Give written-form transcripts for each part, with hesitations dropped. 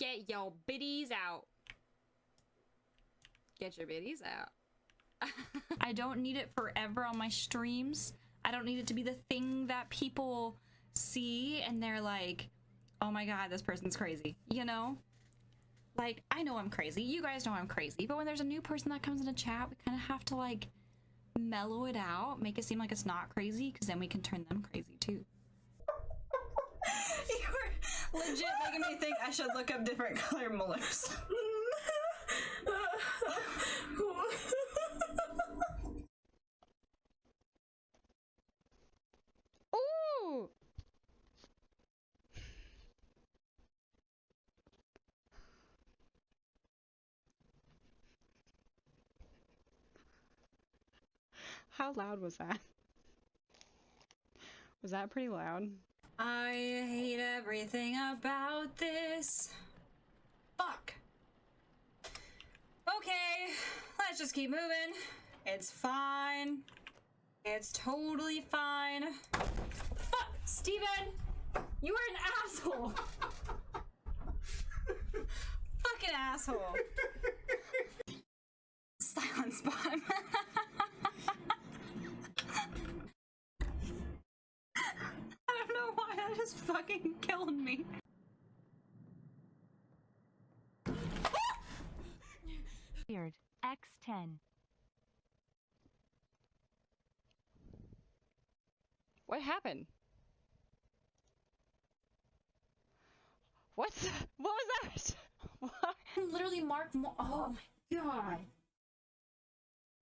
Get your biddies out. Get your biddies out. I don't need it forever on my streams. I don't need it to be the thing that people see and they're like, oh my god, this person's crazy, you know? Like, I know I'm crazy, you guys know I'm crazy, but when there's a new person that comes in a chat, we kind of have to like mellow it out, make it seem like it's not crazy, because then we can turn them crazy too. You were legit making me think I should look up different color molars. Ooh! How loud was that? Was that pretty loud? I hate everything about this. Fuck. Okay, let's just keep moving. It's fine. It's totally fine. Fuck, Steven! You are an asshole! Fucking asshole. Silence bot. I don't know why that just fucking killed me. Weird. X10. What happened? What was that? What? Literally mark more. Oh my god.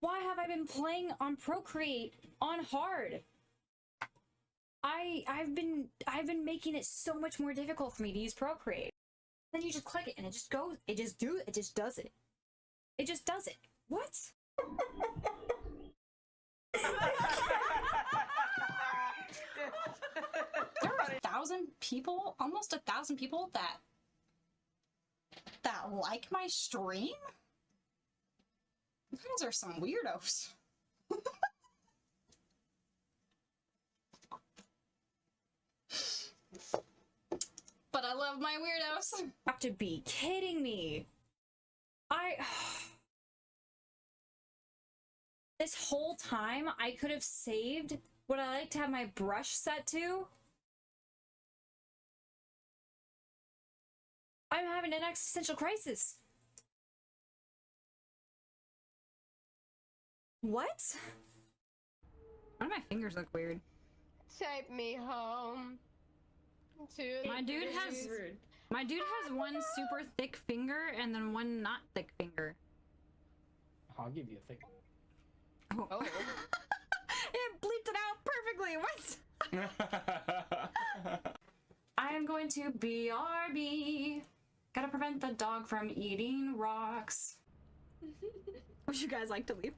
Why have I been playing on Procreate on hard? I've been making it so much more difficult for me to use Procreate. Then you just click it and it just goes. It just does it. It just does it. What? There are 1,000 people, almost 1,000 people that like my stream? You guys are some weirdos. But I love my weirdos. You have to be kidding me. This whole time I could have saved what I like to have my brush set to. I'm having an existential crisis. What? Why do my fingers look weird? Take me home. My dude has one super thick finger and then one not thick finger. I'll give you a thick. Oh. It bleeped it out perfectly. What? I am going to BRB. Gotta prevent the dog from eating rocks. Would you guys like to leave?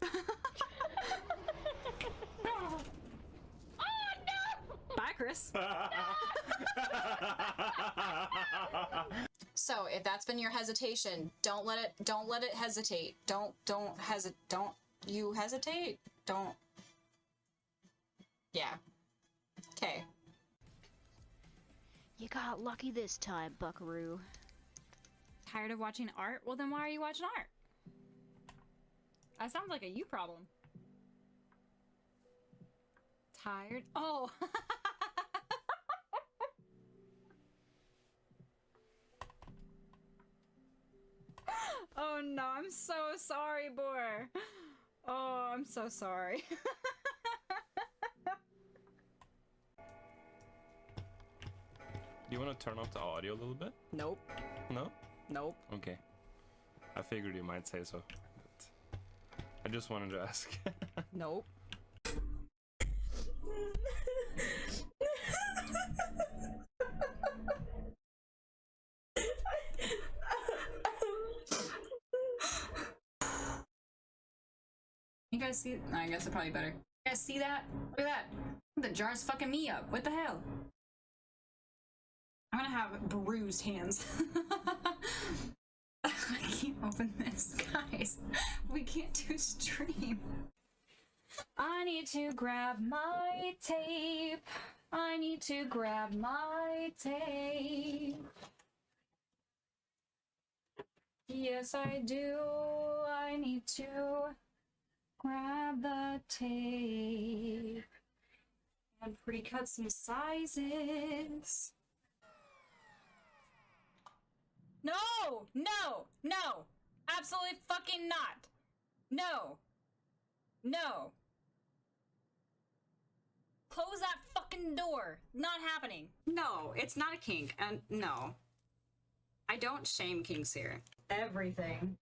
Oh no! Bye, Chris. So, if that's been your hesitation, don't let it hesitate. Don't you hesitate? Don't. Yeah. Okay. You got lucky this time, Buckaroo. Tired of watching art? Well, then why are you watching art? That sounds like a you problem. Tired? Oh. Oh no, I'm so sorry, boy. Oh, I'm so sorry. You want to turn off the audio a little bit? Nope. No? Nope. Okay. I figured you might say so. But I just wanted to ask. Nope. You guys see? No, I guess it's probably better. You guys see that? Look at that. The jar's fucking me up. What the hell? I'm gonna have bruised hands. I can't open this, guys. We can't do stream. I need to grab my tape. I need to grab my tape. Yes, I do. I need to grab the tape and pre-cut some sizes. No! No! No! Absolutely fucking not! No! No! Close that fucking door! Not happening! No, it's not a kink, and no. I don't shame kinks here. Everything.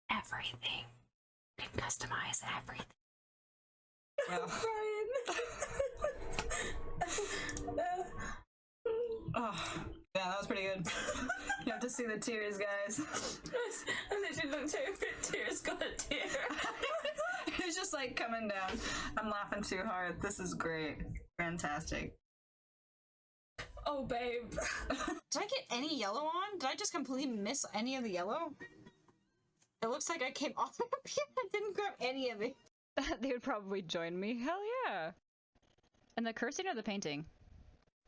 Everything. You can customize everything. Oh, yeah, that was pretty good. You have to see the tears, guys. I literally looked over and tears got a tear. It's just like coming down. I'm laughing too hard. This is great. Fantastic. Oh, babe. Did I get any yellow on? Did I just completely miss any of the yellow? It looks like I came all the way up here and didn't grab any of it. They would probably join me. Hell yeah. And the cursing or the painting?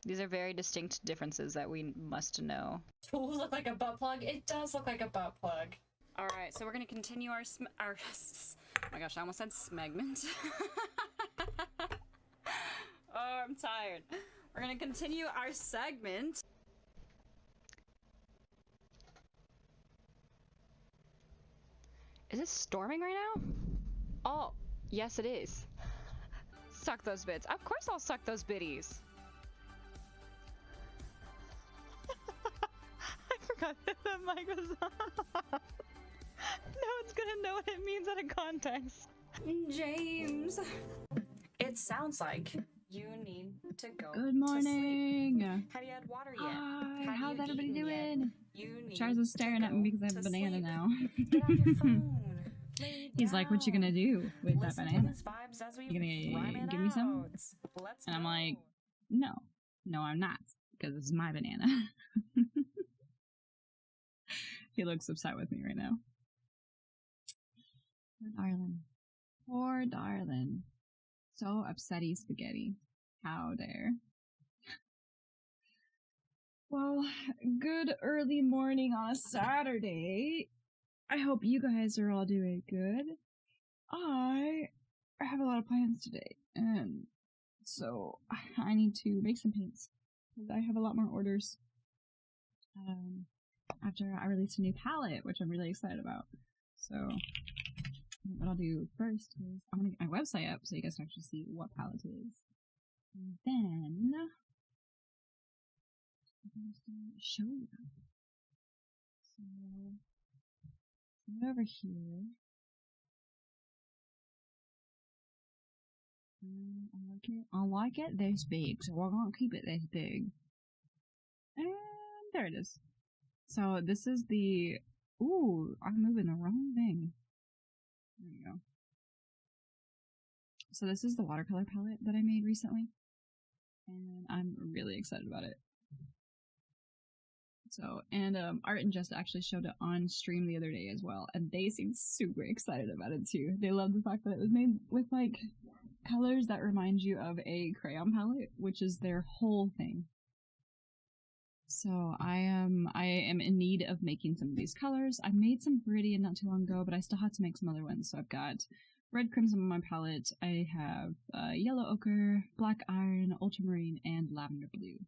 These are very distinct differences that we must know. Tools look like a butt plug. It does look like a butt plug. All right, so we're gonna continue our oh my gosh, I almost said smegment. Oh, I'm tired. We're gonna continue our segment. Is it storming right now? Oh, yes it is. Suck those bits. Of course I'll suck those biddies. I forgot that the mic was on. No one's gonna know what it means out of context. James, it sounds like you need to go. Good morning. To sleep. Have you had water yet? Hi, Have how's you everybody eaten yet? doing? You need Charles is staring to at me because I go have a to banana sleep. now. Get on your phone. Lay He's like, what you gonna down. do with that Listen to banana? these vibes as we You rhyme gonna it give me some? out. Let's And I'm go. like, no, I'm not, because this is my banana. He looks upset with me right now. Poor darling. Poor darling. So upsetty spaghetti. How dare. Well, good early morning on a Saturday. I hope you guys are all doing good. I have a lot of plans today, and so I need to make some paints, because I have a lot more orders. After I released a new palette, which I'm really excited about. So what I'll do first is I'm gonna get my website up so you guys can actually see what palette it is. And then I'm just gonna show you. So over here. I like it this big, so we're gonna keep it this big. And there it is. So this is the... Ooh, I'm moving the wrong thing. There we go. So this is the watercolor palette that I made recently. And I'm really excited about it. So, and Art and Jess actually showed it on stream the other day as well, and they seemed super excited about it too. They love the fact that it was made with like colors that remind you of a crayon palette, which is their whole thing. So I am in need of making some of these colors. I made some Viridian not too long ago, but I still have to make some other ones. So I've got red crimson on my palette. I have yellow ochre, black iron, ultramarine, and lavender blue.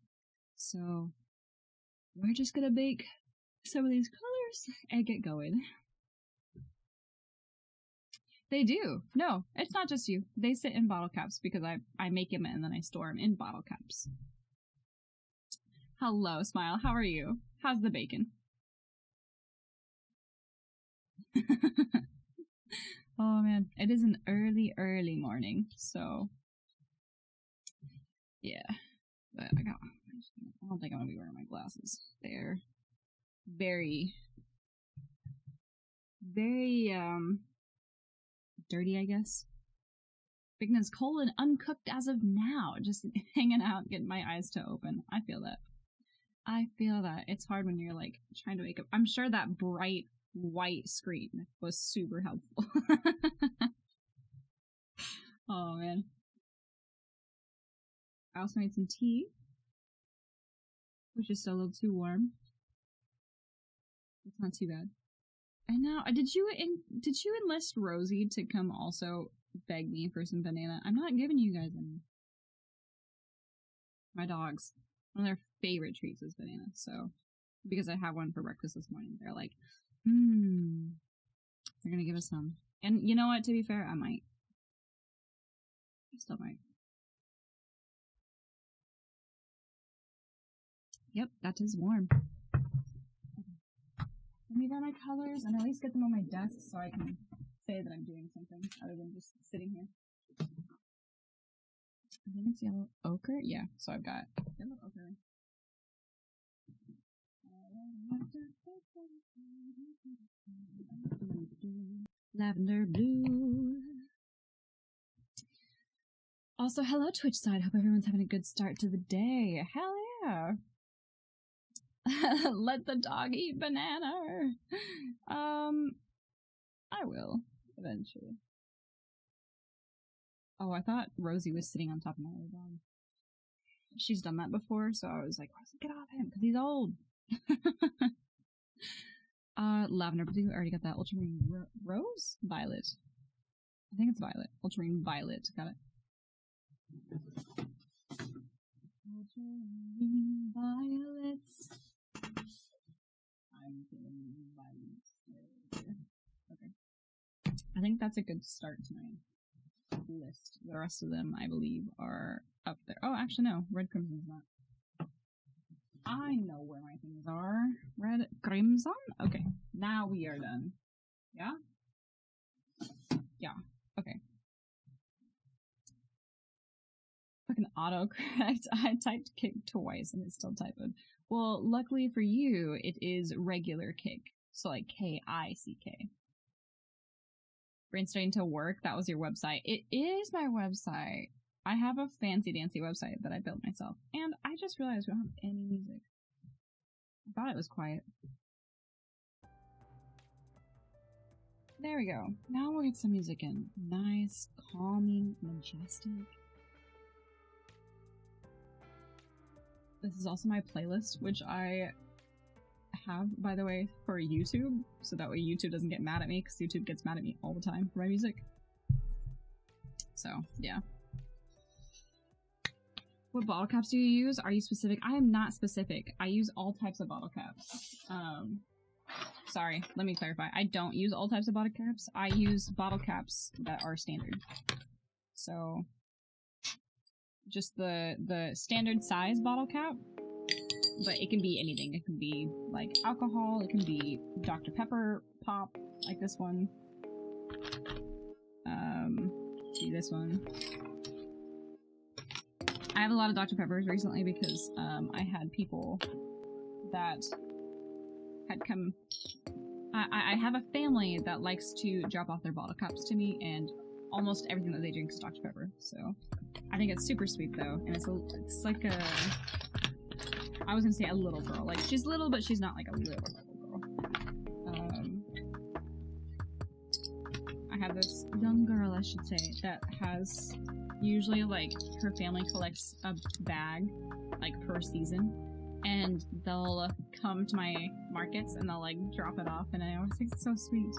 So we're just gonna make some of these colors and get going. They do. No, it's not just you. They sit in bottle caps because I make them and then I store them in bottle caps. Hello, Smile. How are you? How's the bacon? Oh man, it is an early morning, so yeah. But I don't think I'm gonna be wearing my glasses. They're very dirty, I guess. Bigna's colon uncooked as of now, just hanging out, getting my eyes to open. I feel that. It's hard when you're like trying to wake up. I'm sure that bright white screen was super helpful. Oh man. I also made some tea. which is still a little too warm. It's not too bad. And now, did you enlist Rosie to come also beg me for some banana? I'm not giving you guys any. My dogs, one of their favorite treats is banana, so because I had one for breakfast this morning, they're like, they're gonna give us some. And you know what, to be fair, I might. I still might. Yep, that is warm. Let me grab my colors and at least get them on my desk so I can say that I'm doing something other than just sitting here. I think it's yellow ochre. Yeah, so I've got yellow ochre. Lavender blue. Also, hello Twitch side. Hope everyone's having a good start to the day. Hell yeah. Let the dog eat banana. I will eventually. Oh, I thought Rosie was sitting on top of my other dog. She's done that before, so I was like, Rosie, get off him, because he's old. Lavender blue, I already got that. Ultramarine rose? Violet. I think it's violet. Ultramarine violet, got it. Ultramarine violets. I'm feeling violets. Okay. I think that's a good start to my list. The rest of them, I believe, are up there. Oh, actually, no. Red Crimson's not. I know where my things are. Red Crimson? Okay. Now we are done. Yeah? Yeah. Okay. Fucking autocorrect. I typed kick twice and it's still typoed. Well, luckily for you, it is regular kick. So like K-I-C-K. Brain starting to work. That was your website. It is my website. I have a fancy dancy website that I built myself. And I just realized we don't have any music. I thought it was quiet. There we go. Now we'll get some music in. Nice, calming, majestic. This is also my playlist, which I have, by the way, for YouTube, so that way YouTube doesn't get mad at me, because YouTube gets mad at me all the time for my music. So, yeah. What bottle caps do you use? Are you specific? I am not specific. I use all types of bottle caps. Sorry, let me clarify. I don't use all types of bottle caps. I use bottle caps that are standard. So, just the standard size bottle cap, but it can be anything. It can be like alcohol, it can be Dr. Pepper pop, like this one. See this one. I have a lot of Dr. Peppers recently because I had people that had come. I have a family that likes to drop off their bottle caps to me, and almost everything that they drink is Dr. Pepper. So I think it's super sweet though, and it's like a. I was gonna say a little girl. Like she's little, but she's not like a little girl. I have this young girl, I should say, that has usually like her family collects a bag like per season, and they'll come to my markets and they'll like drop it off, and I always think it's so sweet.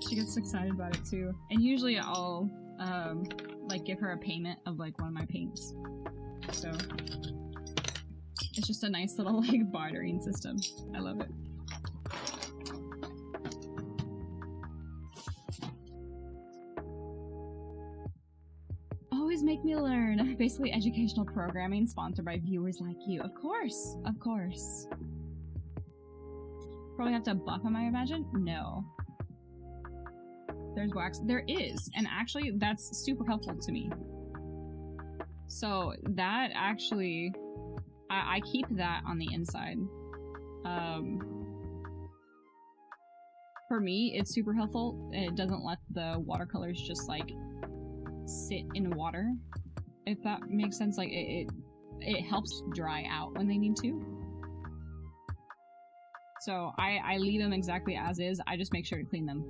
She gets excited about it too, and usually I'll like give her a payment of like one of my paints. So it's just a nice little like bartering system. I love it. Always make me learn. Basically educational programming sponsored by viewers like you. Of course. Of course. Probably have to buff him, I imagine? No. There's wax. There is. And actually, that's super helpful to me. So that actually, I keep that on the inside. For me, it's super helpful. It doesn't let the watercolors just like sit in water, if that makes sense. Like it helps dry out when they need to. So I leave them exactly as is. I just make sure to clean them.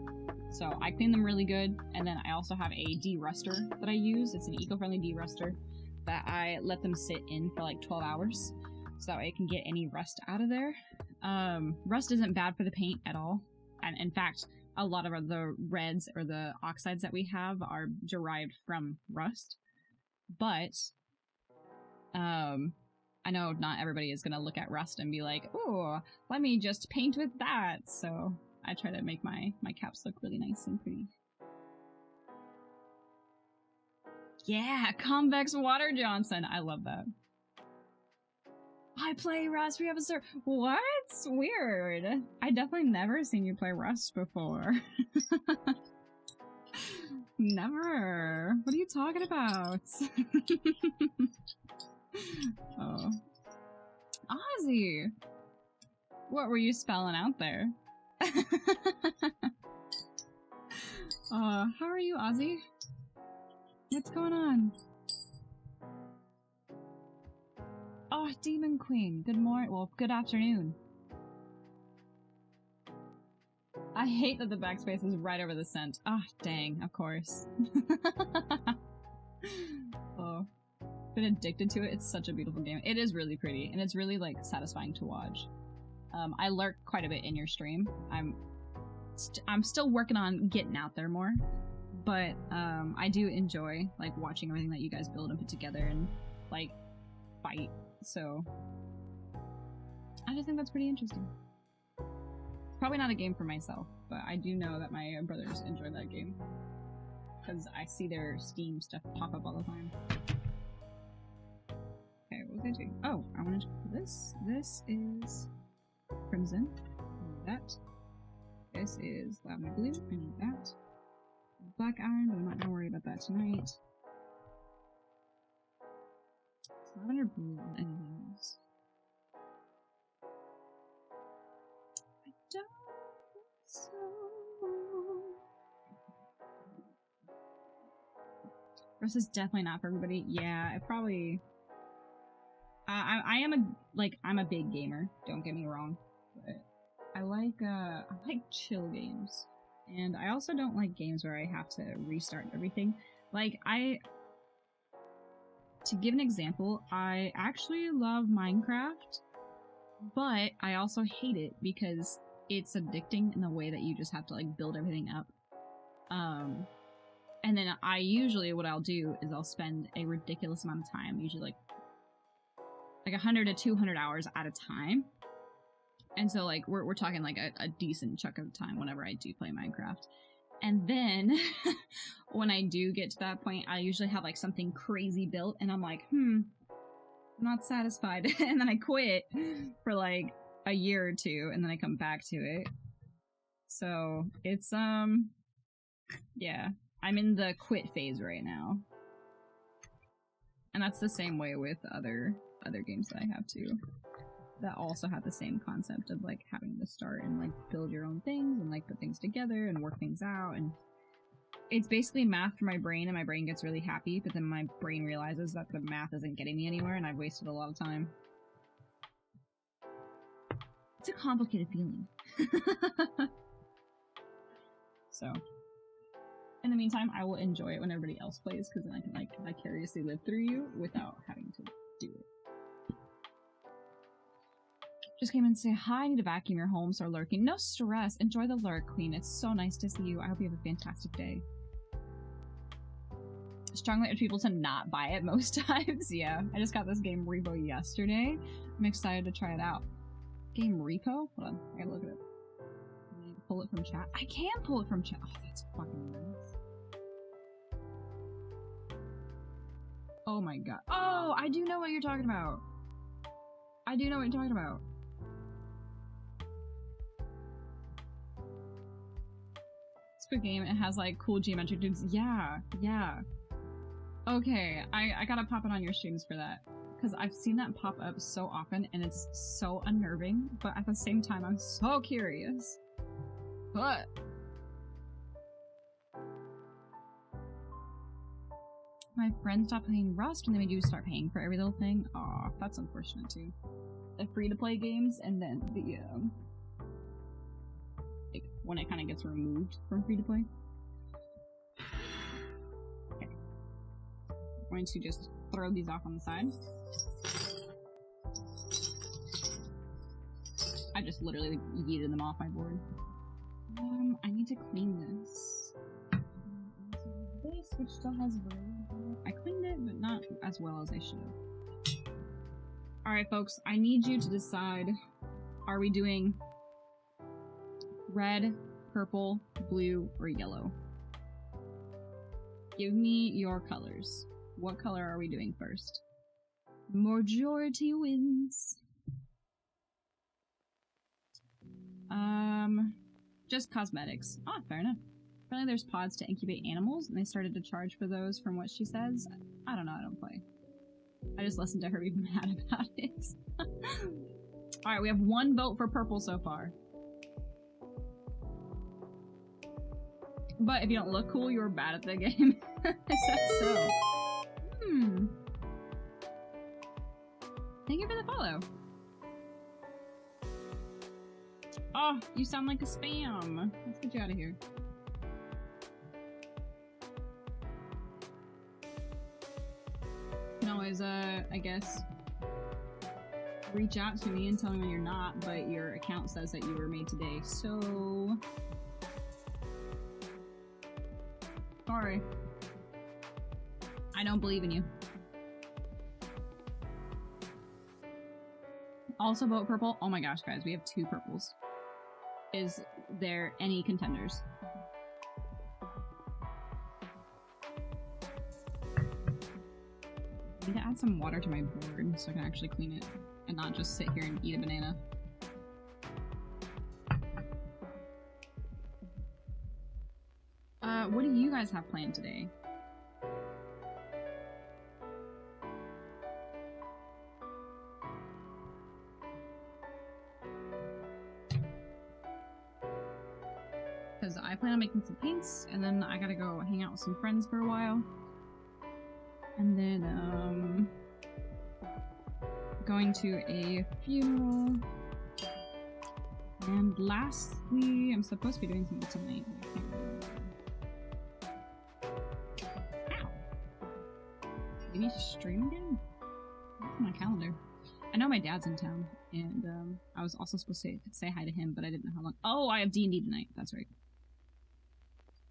So I clean them really good, and then I also have a de-ruster that I use. It's an eco-friendly de-ruster that I let them sit in for like 12 hours. so that way I can get any rust out of there. Rust isn't bad for the paint at all, and in fact, a lot of the reds or the oxides that we have are derived from rust. But I know not everybody is gonna look at rust and be like, "Oh, let me just paint with that." So I try to make my caps look really nice and pretty. Yeah, Convex Water Johnson. I love that. I play Rust. We have a server. What? Weird. I definitely never seen you play Rust before. Never. What are you talking about? Oh. Ozzy! What were you spelling out there? How are you, Ozzy? What's going on? Oh, Demon Queen. Good morning. Well, good afternoon. I hate that the backspace is right over the scent. Ah, dang, of course. Oh. Been addicted to it. It's such a beautiful game. It is really pretty, and it's really, like, satisfying to watch. I lurk quite a bit in your stream. I'm still working on getting out there more, but, I do enjoy, like, watching everything that you guys build and put together and, like, fight, so I just think that's pretty interesting. Probably not a game for myself, but I do know that my brothers enjoy that game, because I see their Steam stuff pop up all the time. Okay, what was I doing? Oh, I wanted to put this. This is Crimson. I need that. This is Lavender Blue. I need that. Black Iron, but I'm not gonna worry about that tonight. Lavender Blue and anything else. I don't think so. Rust is definitely not for everybody. Yeah, it probably. I am I'm a big gamer. Don't get me wrong, but I like chill games, and I also don't like games where I have to restart everything. Like to give an example, I actually love Minecraft, but I also hate it because it's addicting in the way that you just have to like build everything up. And then what I'll do is I'll spend a ridiculous amount of time, usually like 100 to 200 hours at a time. And so like we're talking like a decent chunk of time whenever I do play Minecraft. And then when I do get to that point, I usually have like something crazy built and I'm like, I'm not satisfied. And then I quit for like a year or two and then I come back to it. So it's yeah, I'm in the quit phase right now. And that's the same way with other games that I have too, that also have the same concept of like having to start and like build your own things and like put things together and work things out, and it's basically math for my brain, and my brain gets really happy, but then my brain realizes that the math isn't getting me anywhere and I've wasted a lot of time. It's a complicated feeling. So in the meantime, I will enjoy it when everybody else plays, because then I can like vicariously live through you without having to do it. Just came in to say hi, I need to vacuum your home, so lurking. No stress, enjoy the lurk, Queen. It's so nice to see you. I hope you have a fantastic day. Strongly urge people to not buy it most times. Yeah, I just got this game Repo yesterday. I'm excited to try it out. Game Repo? Hold on, I gotta look at it. Can I pull it from chat? I can pull it from chat. Oh, that's fucking nice. Oh my god. Oh, I do know what you're talking about. I do know what you're talking about. It's a good game. It has like cool geometric dudes. Yeah, yeah. Okay, I gotta pop it on your streams for that, because I've seen that pop up so often and it's so unnerving, but at the same time I'm so curious. But my friends stopped playing Rust and they made you start paying for every little thing. Aw, that's unfortunate too. The free-to-play games, and then the like when it kind of gets removed from free-to-play. Okay, I'm going to just throw these off on the side. I just literally yeeted them off my board. I need to clean this. This, which still has blue. I cleaned it, but not as well as I should have. Alright, folks, I need you to decide, are we doing red, purple, blue, or yellow? Give me your colors. What color are we doing first? Majority wins. Just cosmetics. Oh, fair enough. Apparently there's pods to incubate animals, and they started to charge for those from what she says. I don't know, I don't play. I just listened to her be mad about it. Alright, we have 1 vote for purple so far. But if you don't look cool, you're bad at the game. Is that so? Thank you for the follow. Oh, you sound like a spam. Let's get you out of here. You can always, I guess, reach out to me and tell me when you're not, but your account says that you were made today, so... Sorry. I don't believe in you. Also vote purple. Oh my gosh, guys, we have 2 purples. Is there any contenders? I need to add some water to my board so I can actually clean it and not just sit here and eat a banana. What do you guys have planned today? Because I plan on making some paints, and then I gotta go hang out with some friends for a while. And then, going to a funeral. And lastly, I'm supposed to be doing something tonight. I can't remember. Ow! Do you need to stream again? What's my calendar? I know my dad's in town, and I was also supposed to say hi to him, but I didn't know how long. Oh, I have D&D tonight. That's right.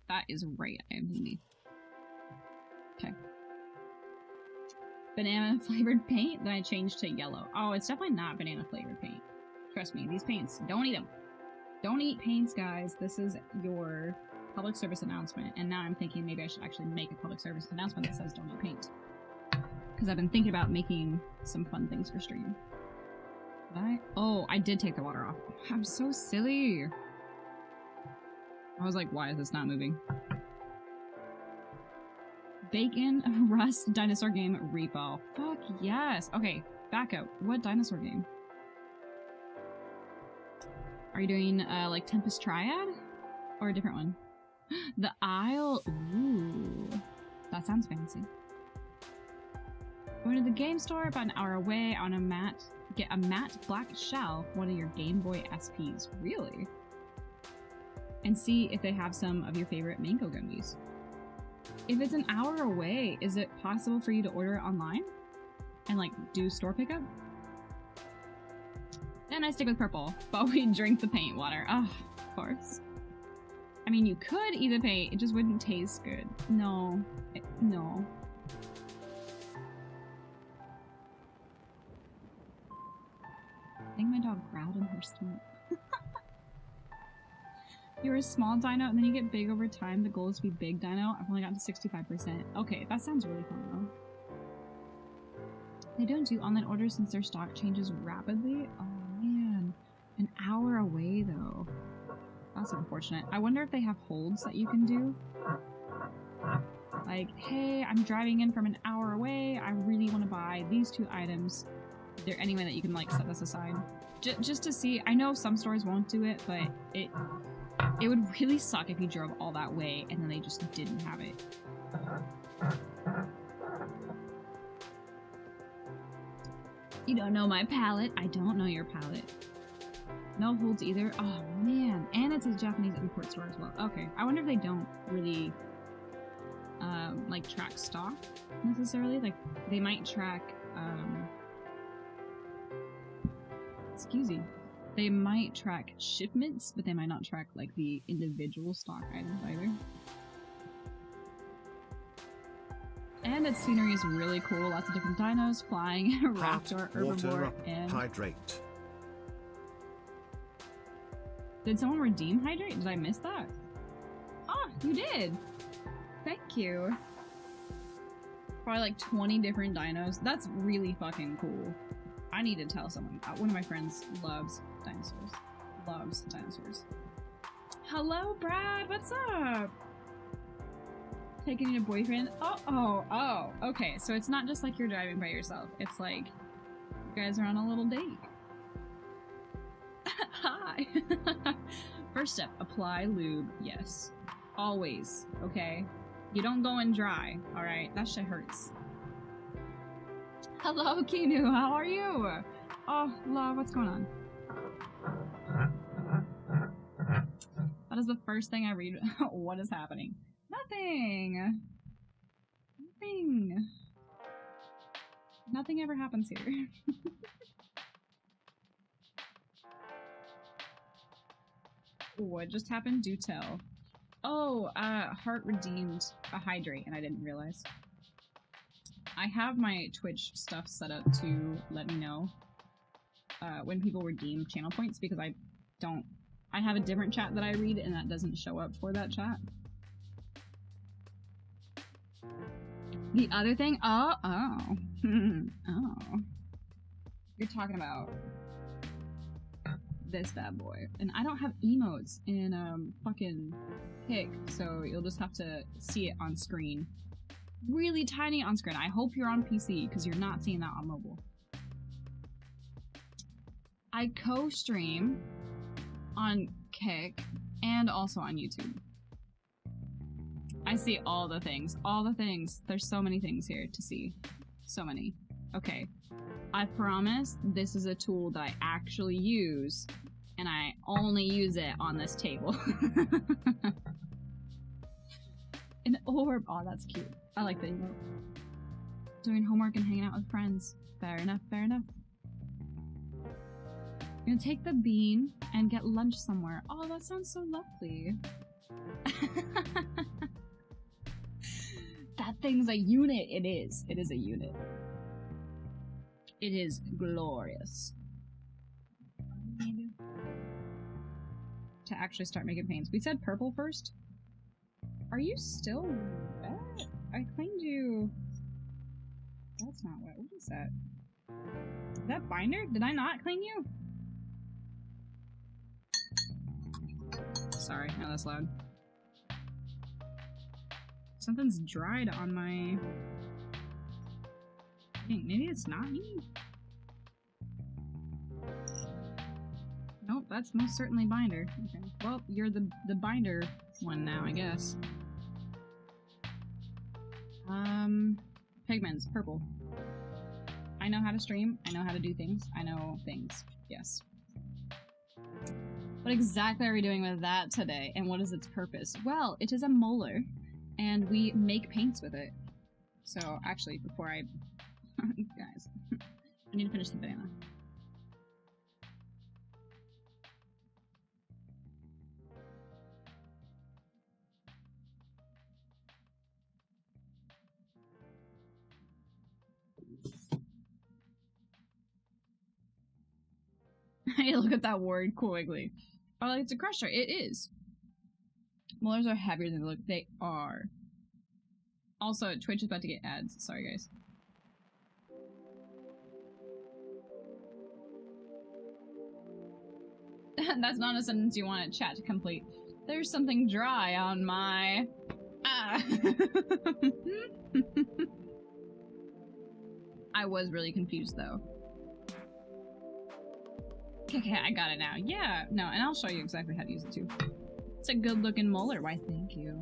That is right. I have D&D. Okay. Banana flavored paint, then I changed to yellow. Oh, it's definitely not banana flavored paint. Trust me, these paints, don't eat them. Don't eat paints, guys. This is your public service announcement. And now I'm thinking maybe I should actually make a public service announcement that says don't eat paint. Because I've been thinking about making some fun things for stream. Did I? Oh, I did take the water off. I'm so silly. I was like, why is this not moving? Bacon, Rust, dinosaur game, Repo. Fuck yes. Okay, back up. What dinosaur game? Are you doing, like Tempest Triad? Or a different one? The Isle. Ooh. That sounds fancy. Going to the game store about an hour away on a matte. Get a matte black shell, one of your Game Boy SPs. Really? And see if they have some of your favorite mango gummies. If it's an hour away, is it possible for you to order it online? And like do store pickup? Then I stick with purple, but we drink the paint water. Oh, of course. I mean, you could eat the paint, it just wouldn't taste good. No. No. I think my dog growled in her sleep. You're a small dino and then you get big over time. The goal is to be big dino. I've only gotten to 65%. Okay, that sounds really fun though. They don't do online orders since their stock changes rapidly. Oh man. An hour away though. That's unfortunate. I wonder if they have holds that you can do. Like, hey, I'm driving in from an hour away. I really want to buy these 2 items. Is there any way that you can like set this aside? Just to see. I know some stores won't do it, but it would really suck if you drove all that way and then they just didn't have it. You don't know my palette. I don't know your palette. No holds either. Oh man. And it's a Japanese import store as well. Okay. I wonder if they don't really like track stock necessarily. Like they might track excuse me. They might track shipments, but they might not track like the individual stock items either. And its scenery is really cool. Lots of different dinos, flying, raptor, herbivore, and... Hydrate. Did someone redeem hydrate? Did I miss that? Oh, you did! Thank you. Probably like 20 different dinos. That's really fucking cool. I need to tell someone. One of my friends loves dinosaurs. Loves dinosaurs. Hello, Brad. What's up? Taking your boyfriend? Oh. Okay, so it's not just like you're driving by yourself. It's like you guys are on a little date. Hi. First step, apply lube. Yes. Always. Okay? You don't go in dry. Alright? That shit hurts. Hello, Kinu. How are you? Oh, love. What's going on? That is the first thing I read. What is happening? Nothing. Nothing. Nothing ever happens here. What just happened? Do tell. Oh, Heart redeemed a hydrate and I didn't realize. I have my Twitch stuff set up to let me know when people redeem channel points because I have a different chat that I read and that doesn't show up for that chat. The other thing? Oh. You're talking about this bad boy. And I don't have emotes in fucking Pick, so you'll just have to see it on screen. Really tiny on screen. I hope you're on PC because you're not seeing that on mobile. I co-stream on Kick and also on YouTube. I see all the things. All the things. There's so many things here to see. So many. Okay. I promise this is a tool that I actually use, and I only use it on this table. An orb. Oh, that's cute. I like the emote. Doing homework and hanging out with friends. Fair enough, fair enough. I'm gonna take the bean and get lunch somewhere. Oh, that sounds so lovely. That thing's a unit. It is. It is a unit. It is glorious. To actually start making paints. We said purple first? Are you still wet? I cleaned you. That's not wet. What is that? Is that binder? Did I not clean you? Sorry, no, that's loud. Something's dried on my... Maybe it's not me? Nope, that's most certainly binder. Okay. Well, you're the binder one now, I guess. Pigments, purple. I know how to stream, I know how to do things, I know things. Yes. What exactly are we doing with that today, and what is its purpose? Well, it is a molar, and we make paints with it. So, actually, before I... Guys, I need to finish the banana. Hey, look at that word, cool wiggly. Oh, it's a crusher. It is. Molars are heavier than they look. They are. Also, Twitch is about to get ads. Sorry, guys. That's not a sentence you want a chat to complete. There's something dry on my... Ah. I was really confused, though. Okay, I got it now. Yeah, no, and I'll show you exactly how to use it, too. It's a good-looking molar. Why, thank you.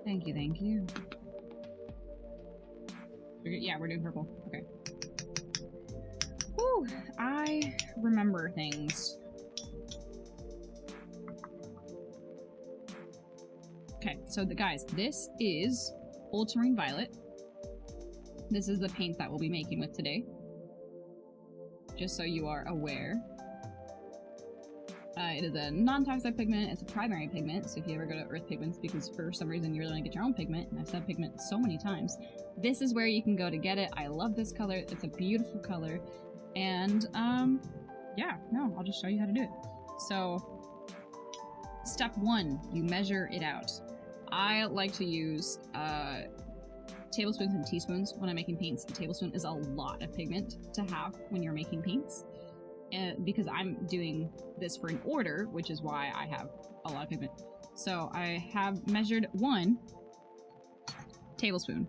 Thank you, thank you. Yeah, we're doing purple. Okay. Whew, I remember things. Okay, so guys, this is Ultramarine Violet. This is the paint that we'll be making with today. Just so you are aware. It is a non-toxic pigment. It's a primary pigment, so if you ever go to Earth Pigments because for some reason you really want to get your own pigment, and I've said pigment so many times, this is where you can go to get it. I love this color. It's a beautiful color. And, yeah, no, I'll just show you how to do it. So, step 1, you measure it out. I like to use, tablespoons and teaspoons when I'm making paints. A tablespoon is a lot of pigment to have when you're making paints. Because I'm doing this for an order, which is why I have a lot of pigment. So I have measured 1 tablespoon.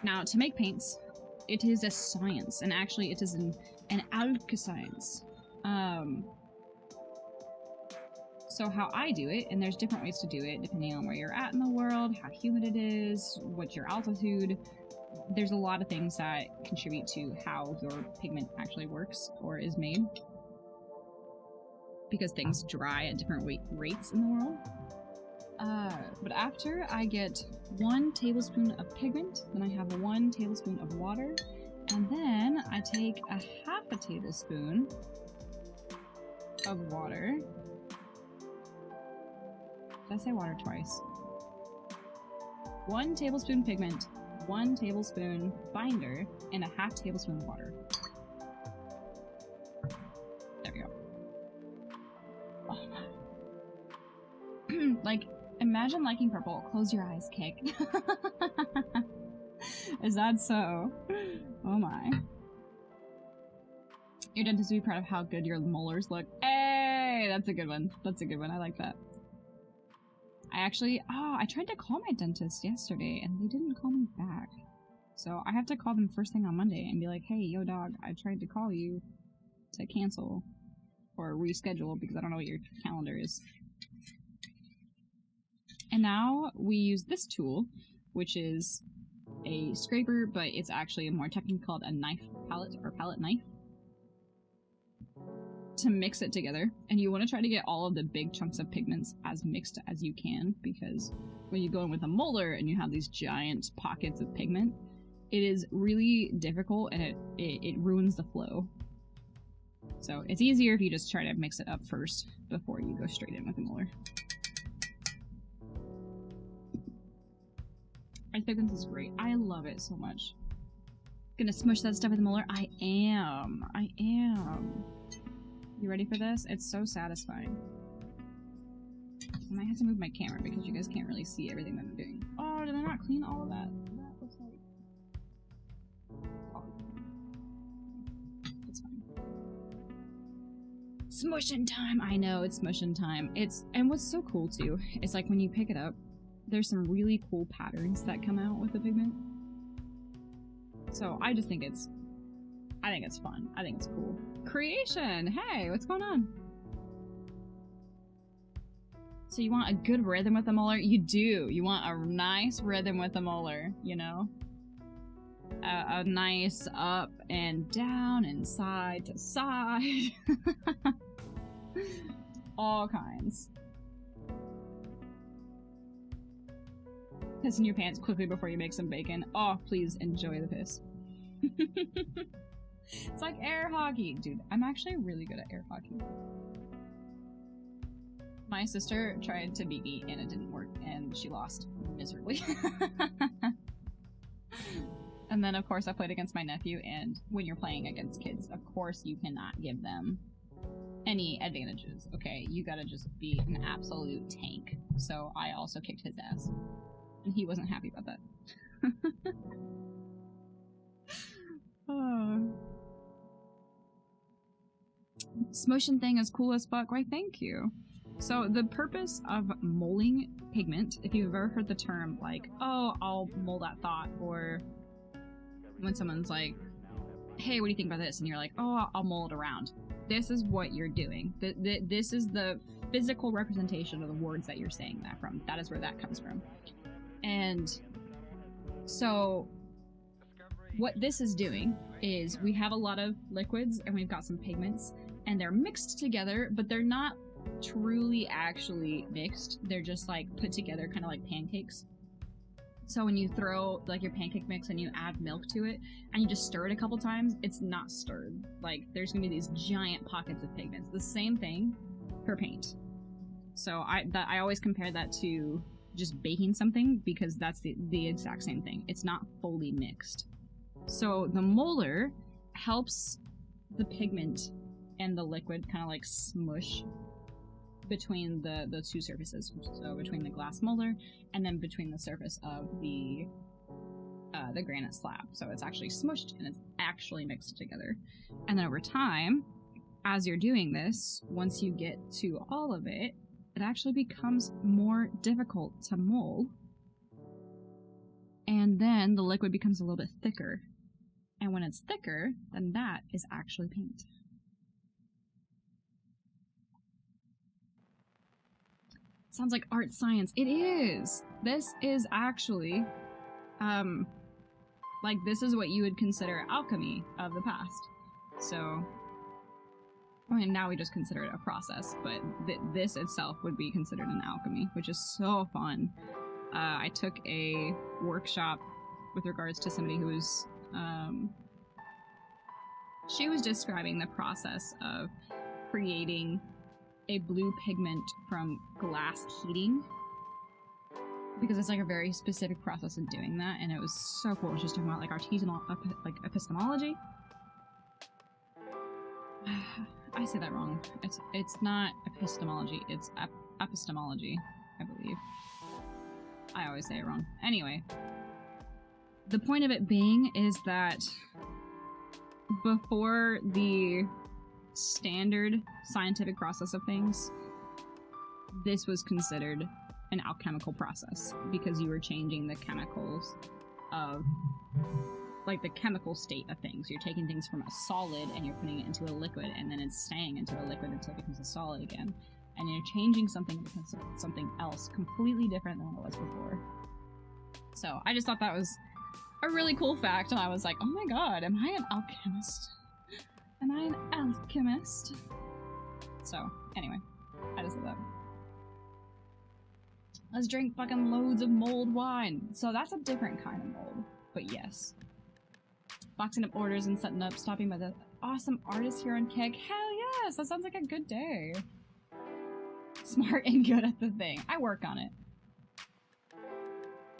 Now, to make paints, it is a science, and actually it is an alchemy science. So how I do it, and there's different ways to do it depending on where you're at in the world, how humid it is, what's your altitude. There's a lot of things that contribute to how your pigment actually works or is made. Because things dry at different rates in the world. But after I get 1 tablespoon of pigment, then I have 1 tablespoon of water, and then I take a half a tablespoon of water. Did I say water twice? 1 tablespoon pigment, 1 tablespoon binder, and a half tablespoon water. There we go. Oh. Like, imagine liking purple. Close your eyes, Kick. Is that so? Oh my. Your dentist would be proud of how good your molars look. Hey, that's a good one. That's a good one. I like that. I tried to call my dentist yesterday and they didn't call me back. So I have to call them first thing on Monday and be like, hey, yo dog, I tried to call you to cancel or reschedule because I don't know what your calendar is. And now we use this tool, which is a scraper, but it's actually more technically called a knife palette or palette knife, to mix it together. And you want to try to get all of the big chunks of pigments as mixed as you can, because when you go in with a molar and you have these giant pockets of pigment, it is really difficult and it ruins the flow. So it's easier if you just try to mix it up first before you go straight in with the molar. Ice pigments is great. I love it so much. Gonna smush that stuff with the molar? I am. You ready for this? It's so satisfying. I might have to move my camera because you guys can't really see everything that I'm doing. Oh, did I not clean all of that? That looks like... Oh. It's fine. Smushing time! I know, it's smushing time. And what's so cool too, is like when you pick it up, there's some really cool patterns that come out with the pigment. So I just think it's fun. I think it's cool. Creation! Hey, what's going on? So you want a good rhythm with the molar? You do. You want a nice rhythm with the molar, you know? A nice up and down and side to side. All kinds. Piss in your pants quickly before you make some bacon. Oh, please enjoy the piss. It's like air hockey. Dude, I'm actually really good at air hockey. My sister tried to beat me and it didn't work and she lost miserably. And then of course I played against my nephew, and when you're playing against kids, of course you cannot give them any advantages, okay? You gotta just be an absolute tank. So I also kicked his ass. And he wasn't happy about that. Oh. Smushing thing is cool as fuck, right? Thank you. So the purpose of molding pigment, if you've ever heard the term like, oh, I'll mold that thought, or when someone's like, hey, what do you think about this? And you're like, oh, I'll mold around. This is what you're doing. This is the physical representation of the words that you're saying that from. That is where that comes from. And so what this is doing is we have a lot of liquids and we've got some pigments and they're mixed together, but they're not truly actually mixed. They're just like put together kind of like pancakes. So when you throw like your pancake mix and you add milk to it and you just stir it a couple times, it's not stirred. Like there's gonna be these giant pockets of pigments. The same thing for paint. So I always compare that to just baking something, because that's the exact same thing. It's not fully mixed. So the molar helps the pigment and the liquid kind of like smush between the two surfaces. So between the glass molar and then between the surface of the granite slab. So it's actually smushed and it's actually mixed together. And then over time, as you're doing this, once you get to all of it, it actually becomes more difficult to mold. And then the liquid becomes a little bit thicker. And when it's thicker, then that is actually paint. Sounds like art science. It is! This is actually, like, this is what you would consider alchemy of the past. So, I mean, now we just consider it a process, but this itself would be considered an alchemy, which is so fun. I took a workshop with regards to somebody who was, she was describing the process of creating a blue pigment from glass heating, because it's like a very specific process of doing that, and it was so cool. She's talking about like artisanal, like epistemology. I say that wrong. It's not epistemology. It's epistemology, I believe. I always say it wrong. Anyway, the point of it being is that before the standard scientific process of things, this was considered an alchemical process, because you were changing the chemicals of, like, the chemical state of things. You're taking things from a solid and you're putting it into a liquid, and then it's staying into a liquid until it becomes a solid again. And you're changing something to become something else completely different than what it was before. So I just thought that was a really cool fact, and I was like, oh my god, am I an alchemist? Am I an alchemist? So, anyway, I just said that. Let's drink fucking loads of mulled wine. So that's a different kind of mold, but yes. Boxing up orders and setting up, stopping by the awesome artist here on Kick. Hell yes, that sounds like a good day. Smart and good at the thing. I work on it.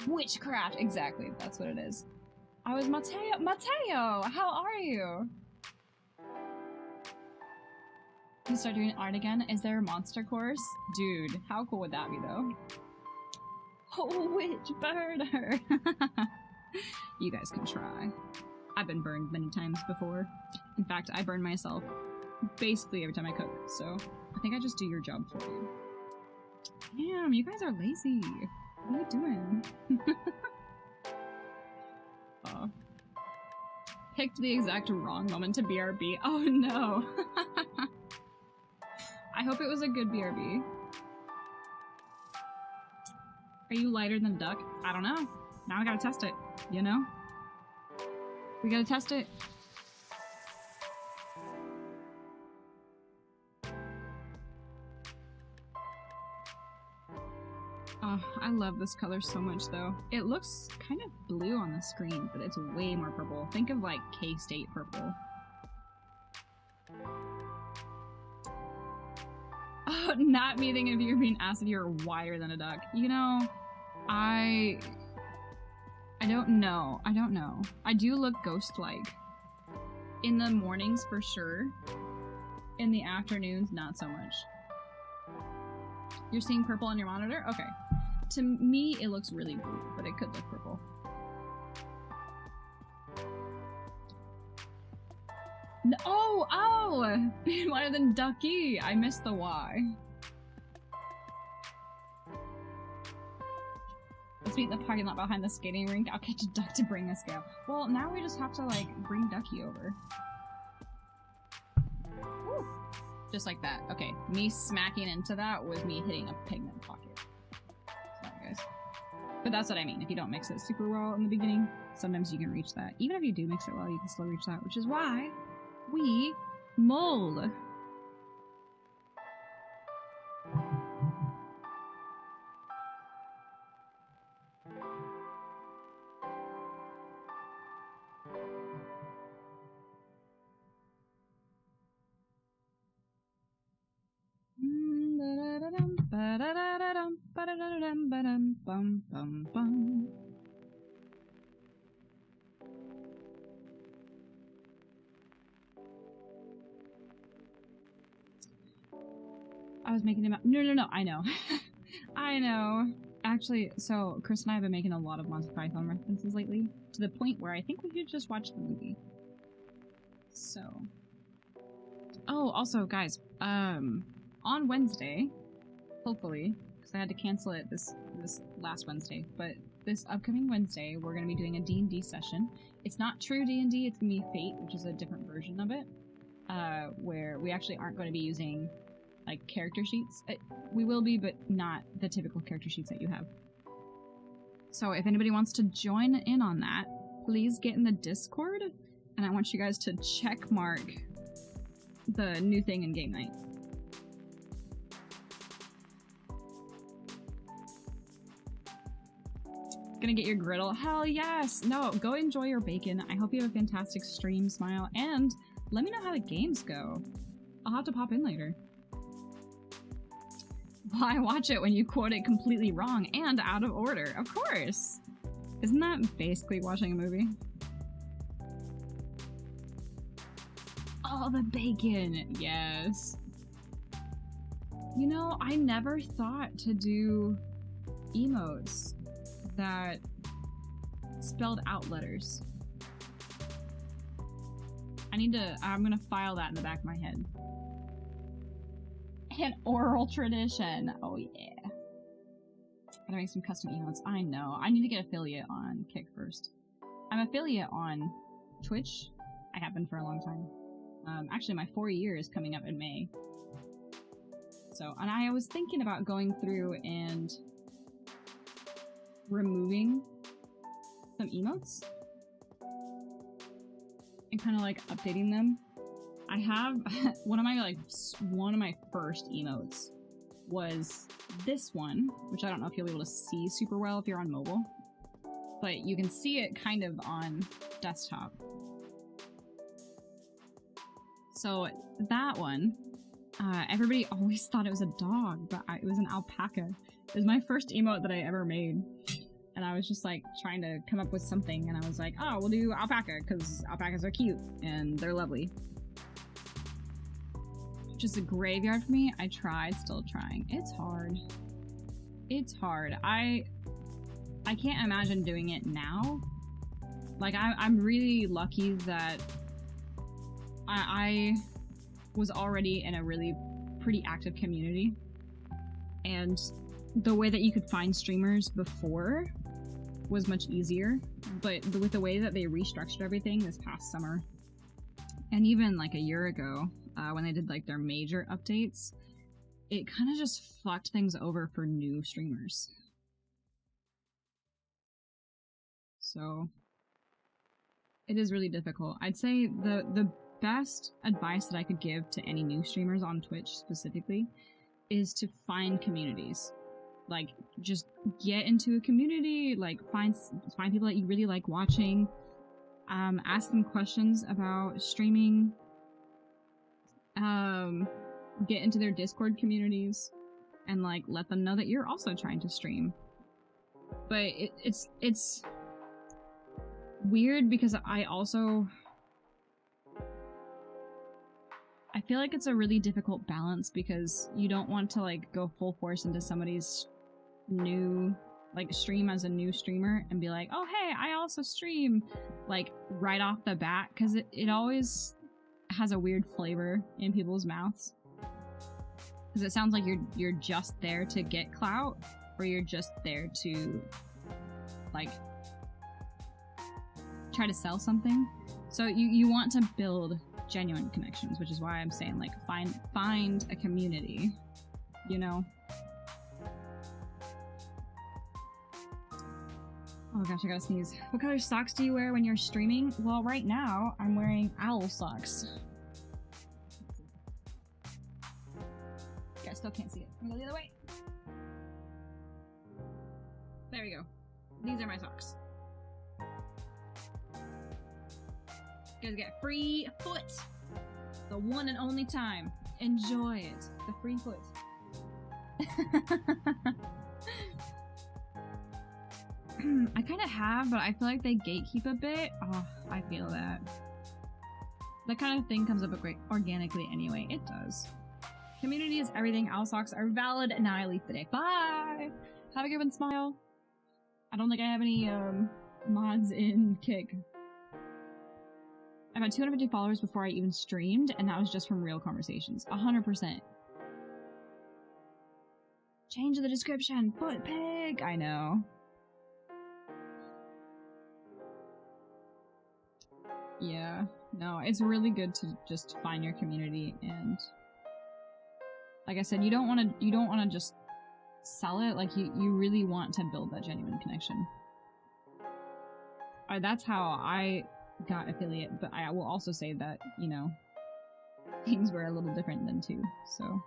Witchcraft, exactly, that's what it is. I was Mateo, how are you? You start doing art again? Is there a monster course? Dude, how cool would that be though? Oh, witch burner! You guys can try. I've been burned many times before. In fact, I burn myself basically every time I cook, so I think I just do your job for you. Damn, you guys are lazy. What are you doing? Oh. Picked the exact wrong moment to BRB. Oh no! I hope it was a good BRB. Are you lighter than duck? I don't know. Now I gotta test it, you know? We gotta test it. Oh, I love this color so much though. It looks kind of blue on the screen, but it's way more purple. Think of like K-State purple. Oh, not me thinking if you're being asked if you're wider than a duck. You know, I don't know. I don't know. I do look ghost-like. In the mornings, for sure. In the afternoons, not so much. You're seeing purple on your monitor? Okay. To me, it looks really blue, but it could look purple. No, oh! Being wider than Ducky! I missed the Y. Let's meet in the parking lot behind the skating rink. I'll catch a duck to bring a scale. Well, now we just have to, like, bring Ducky over. Woo. Just like that. Okay, me smacking into that was me hitting a pigment pocket. Sorry, guys. But that's what I mean. If you don't mix it super well in the beginning, sometimes you can reach that. Even if you do mix it well, you can still reach that, which is why we mold. Ba-da-da-da-dum-ba-dum-bum-bum-bum. I was making him up. No, I know. I know. Actually, so Chris and I have been making a lot of Monty Python references lately, to the point where I think we should just watch the movie. So. Oh, also, guys, on Wednesday, hopefully, because I had to cancel it this last Wednesday, but this upcoming Wednesday, we're going to be doing a D&D session. It's not true D&D, it's going to be Fate, which is a different version of it, where we actually aren't going to be using like character sheets. We will be, but not the typical character sheets that you have. So if anybody wants to join in on that, please get in the Discord, and I want you guys to check mark the new thing in game night. Gonna get your griddle? Hell yes! No, go enjoy your bacon. I hope you have a fantastic stream, Smile, and let me know how the games go. I'll have to pop in later. Why watch it when you quote it completely wrong and out of order? Of course! Isn't that basically watching a movie? Oh, the bacon! Yes. You know, I never thought to do emotes that spelled out letters. I'm gonna file that in the back of my head. An oral tradition. Oh yeah. Gotta make some custom emotes. I know. I need to get affiliate on Kick first. I'm affiliate on Twitch. I have been for a long time. Actually, my 4 year is coming up in May. So, and I was thinking about going through and removing some emotes and kind of like updating them. I have one of my first emotes was this one, which I don't know if you'll be able to see super well if you're on mobile, but you can see it kind of on desktop. So that one, everybody always thought it was a dog, but it was an alpaca. It was my first emote that I ever made. And I was just like trying to come up with something, and I was like, oh, we'll do alpaca, because alpacas are cute and they're lovely. Just a graveyard for me. I tried, still trying. It's hard. It's hard. I can't imagine doing it now. Like, I'm really lucky that I was already in a really pretty active community. And the way that you could find streamers before was much easier. But with the way that they restructured everything this past summer, and even like a year ago, when they did like their major updates, it kind of just fucked things over for new streamers. So it is really difficult. I'd say the best advice that I could give to any new streamers on Twitch specifically is to find communities. Like, just get into a community, like find people that you really like watching, ask them questions about streaming, get into their Discord communities, and like let them know that you're also trying to stream. But it's weird because I feel like it's a really difficult balance, because you don't want to like go full force into somebody's new like stream as a new streamer and be like, oh hey, I also stream, like right off the bat, because it always has a weird flavor in people's mouths, because it sounds like you're just there to get clout, or you're just there to like try to sell something. So you want to build genuine connections, which is why I'm saying like find a community, you know. Oh gosh, I gotta sneeze. What color socks do you wear when you're streaming? Well, right now I'm wearing owl socks. Yeah, I still can't see it. I'm gonna go the other way. There we go. These are my socks. You guys get free foot. The one and only time. Enjoy it. The free foot. I kind of have, but I feel like they gatekeep a bit. Oh, I feel that. That kind of thing comes up organically anyway. It does. Community is everything. Owl socks are valid, and now I leave the day. Bye! Have a good one, Smile. I don't think I have any, mods in Kick. I've had 250 followers before I even streamed, and that was just from real conversations. 100%. Change the description. Foot pig! I know. Yeah. No, it's really good to just find your community, and like I said, you don't want to just sell it. Like, you really want to build that genuine connection. That's how I got affiliate, but I will also say that, you know, things were a little different then too, so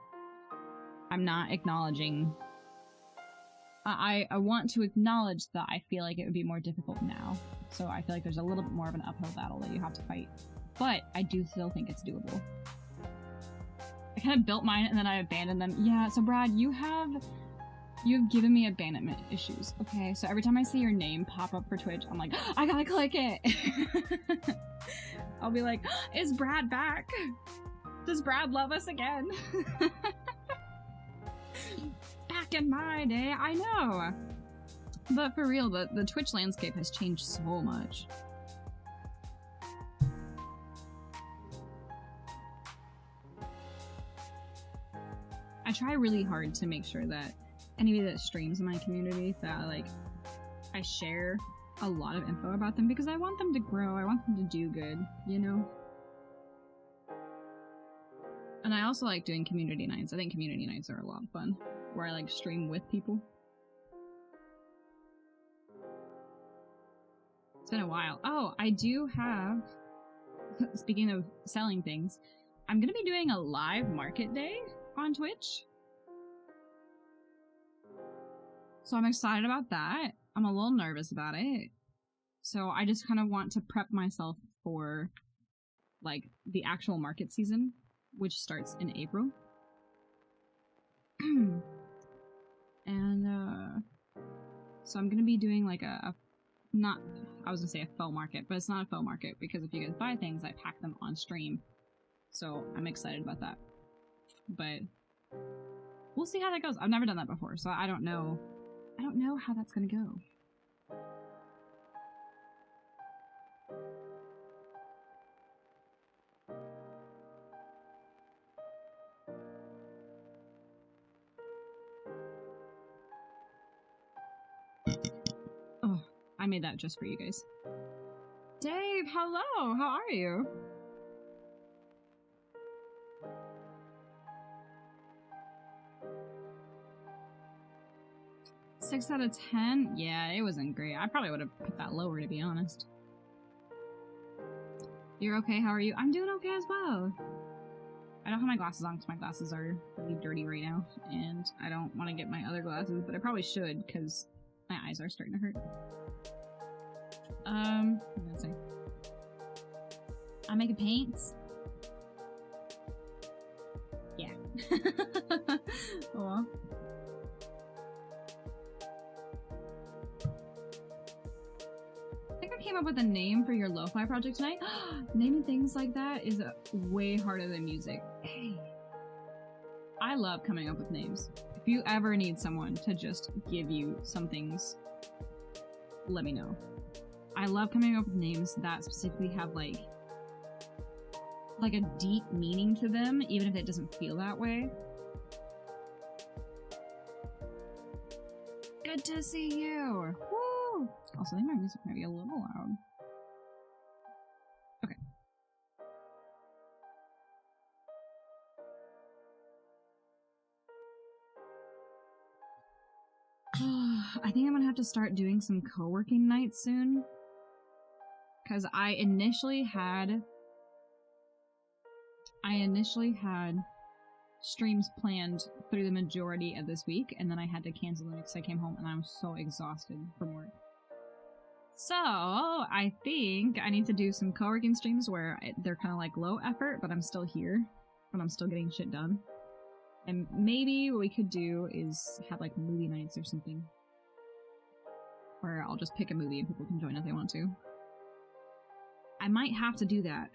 I'm not acknowledging. I want to acknowledge that I feel like it would be more difficult now, so I feel like there's a little bit more of an uphill battle that you have to fight, but I do still think it's doable. I kind of built mine and then I abandoned them. Yeah, so Brad, you have given me abandonment issues, okay? So every time I see your name pop up for Twitch, I'm like, I gotta click it! I'll be like, is Brad back? Does Brad love us again? Back in my day, I know! But for real, the Twitch landscape has changed so much. I try really hard to make sure that anybody that streams in my community, that like I share a lot of info about them, because I want them to grow, I want them to do good, you know? And I also like doing community nights. I think community nights are a lot of fun, where I like stream with people. It's been a while. Oh, I do have, speaking of selling things, I'm gonna be doing a live market day on Twitch. So I'm excited about that. I'm a little nervous about it. So I just kind of want to prep myself for like the actual market season, which starts in April. And so I'm gonna be doing like I was gonna say a faux market, but it's not a faux market, because if you guys buy things, I pack them on stream. So I'm excited about that. But we'll see how that goes. I've never done that before, so I don't know how that's gonna go. Oh, I made that just for you guys. Dave, hello! How are you? Six out of 10? Yeah, it wasn't great. I probably would have put that lower, to be honest. You're okay? How are you? I'm doing okay as well. I don't have my glasses on because my glasses are really dirty right now, and I don't want to get my other glasses, but I probably should because my eyes are starting to hurt. Let's see. I'm making paints. Yeah. Oh. I think I came up with a name for your lo-fi project tonight. Naming things like that is way harder than music. Hey. I love coming up with names. If you ever need someone to just give you some things, let me know. I love coming up with names that specifically have like a deep meaning to them, even if it doesn't feel that way. Good to see you! Woo! Also, I think my music might be a little loud. Okay. I think I'm gonna have to start doing some co-working nights soon. Because I initially had streams planned through the majority of this week, and then I had to cancel them because I came home and I was so exhausted from work. So, I think I need to do some co-working streams where they're kind of like low effort, but I'm still here, but I'm still getting shit done. And maybe what we could do is have like movie nights or something. where I'll just pick a movie and people can join if they want to. I might have to do that.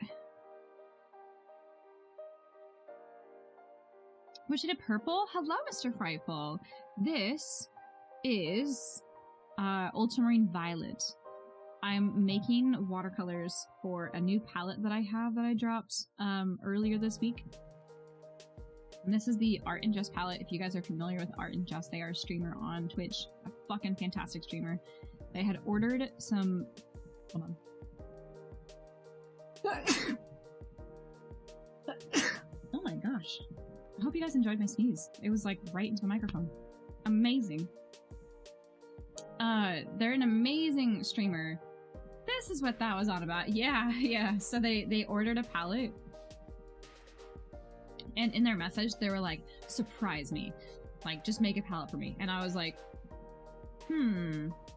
What shade of purple? Hello, Mr. Frightful. This is Ultramarine Violet. I'm making watercolors for a new palette that I have that I dropped earlier this week. And this is the Art and Just palette. If you guys are familiar with Art and Just, they are a streamer on Twitch. A fucking fantastic streamer. They had ordered some... Hold on. Oh my gosh. I hope you guys enjoyed my sneeze. It was like right into the microphone. Amazing. They're an amazing streamer. This is what that was all about. Yeah. So they ordered a palette. And in their message, they were like, surprise me. Like, just make a palette for me. And I was like,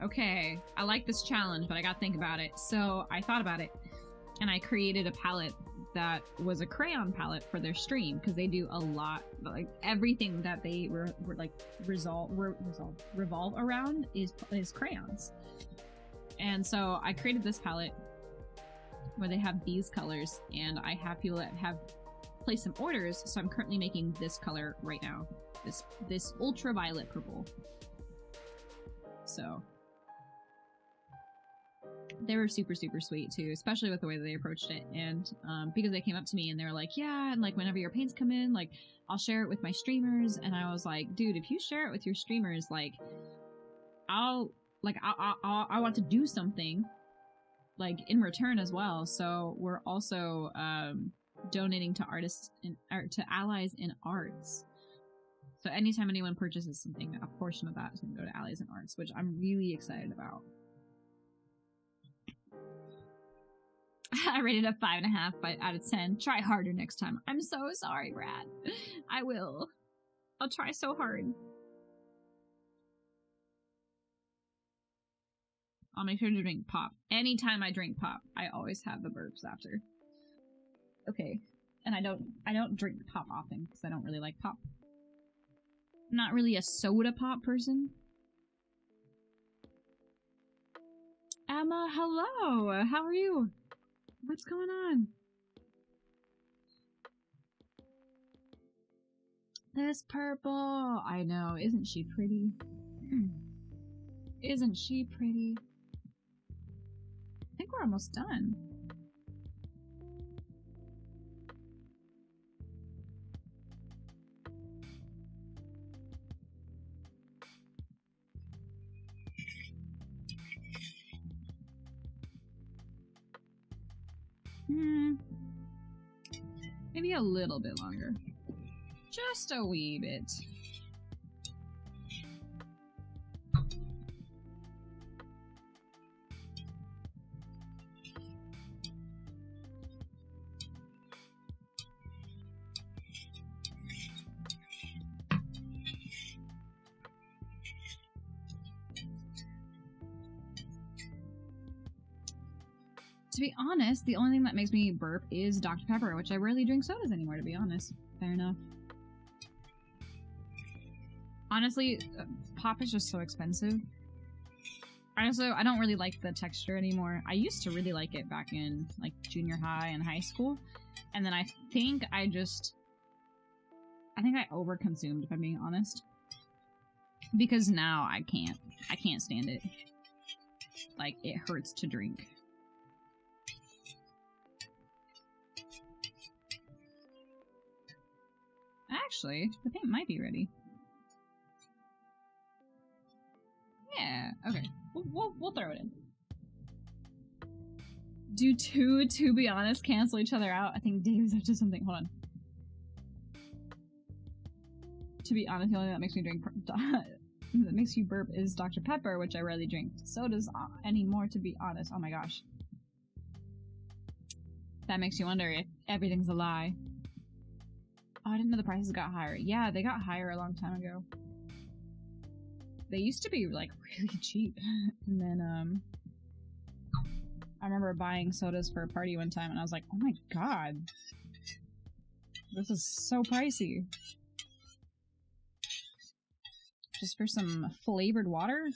okay. I like this challenge, but I gotta think about it. So I thought about it. And I created a palette that was a crayon palette for their stream, because they do a lot, like everything that they revolve around is crayons. And so I created this palette where they have these colors, and I have people that have placed some orders, so I'm currently making this color right now, this ultraviolet purple. So they were super sweet too, especially with the way that they approached it. And because they came up to me and they were like, yeah, and like whenever your paints come in, like I'll share it with my streamers. And I was like, dude, if you share it with your streamers, like I want to do something like in return as well. So we're also donating to artists to allies in arts. So anytime anyone purchases something, a portion of that is going to go to allies in arts, which I'm really excited about. I rated a 5.5 out of 10. Try harder next time. I'm so sorry, Brad. I will. I'll try so hard. I'll make sure to drink pop. Anytime I drink pop, I always have the burps after. Okay. And I don't drink pop often because I don't really like pop. I'm not really a soda pop person. Emma, hello. How are you? What's going on? This purple. I know. Isn't she pretty? Isn't she pretty? I think we're almost done. Maybe a little bit longer. Just a wee bit. To be honest, the only thing that makes me burp is Dr. Pepper, which I rarely drink sodas anymore, to be honest. Fair enough. Honestly, pop is just so expensive. I don't really like the texture anymore. I used to really like it back in, like, junior high and high school. And then I think I overconsumed, if I'm being honest. Because now I can't stand it. Like, it hurts to drink. Actually, the paint might be ready. Yeah, okay. We'll throw it in. Do two, to be honest, cancel each other out? I think Dave's up to something. Hold on. To be honest, the only thing that makes me drink that makes you burp is Dr. Pepper, which I rarely drink sodas anymore, to be honest. Oh my gosh. That makes you wonder if everything's a lie. Oh, I didn't know the prices got higher. Yeah, they got higher a long time ago. They used to be, like, really cheap. And then, I remember buying sodas for a party one time, and I was like, oh my god. This is so pricey. Just for some flavored water?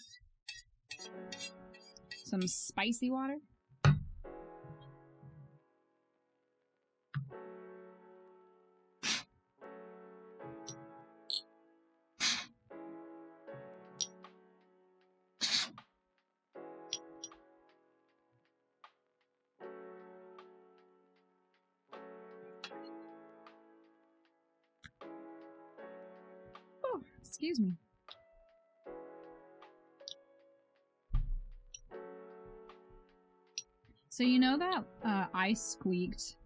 Some spicy water. Oh, excuse me. So you know that I squeaked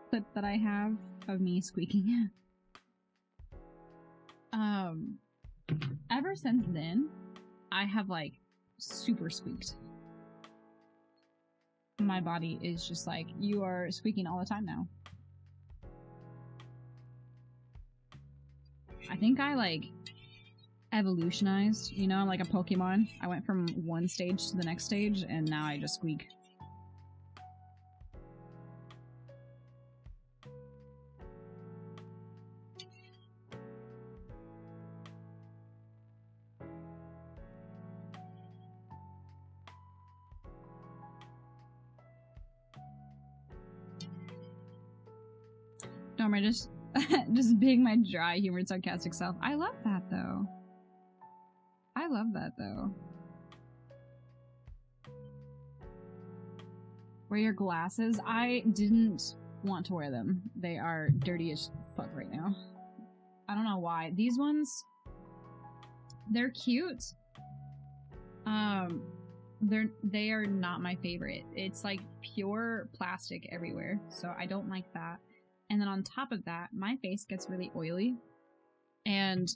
clip that I have of me squeaking? Ever since then, I have like super squeaked. My body is just like, you are squeaking all the time now. I think I like evolutionized, you know, like a Pokemon. I went from one stage to the next stage and now I just squeak. Dormer just being my dry, humored, sarcastic self. I love that though. I love that though. Wear your glasses? I didn't want to wear them. They are dirty as fuck right now. I don't know why. These ones, they're cute. They are not my favorite. It's like pure plastic everywhere, so I don't like that. And then on top of that, my face gets really oily. And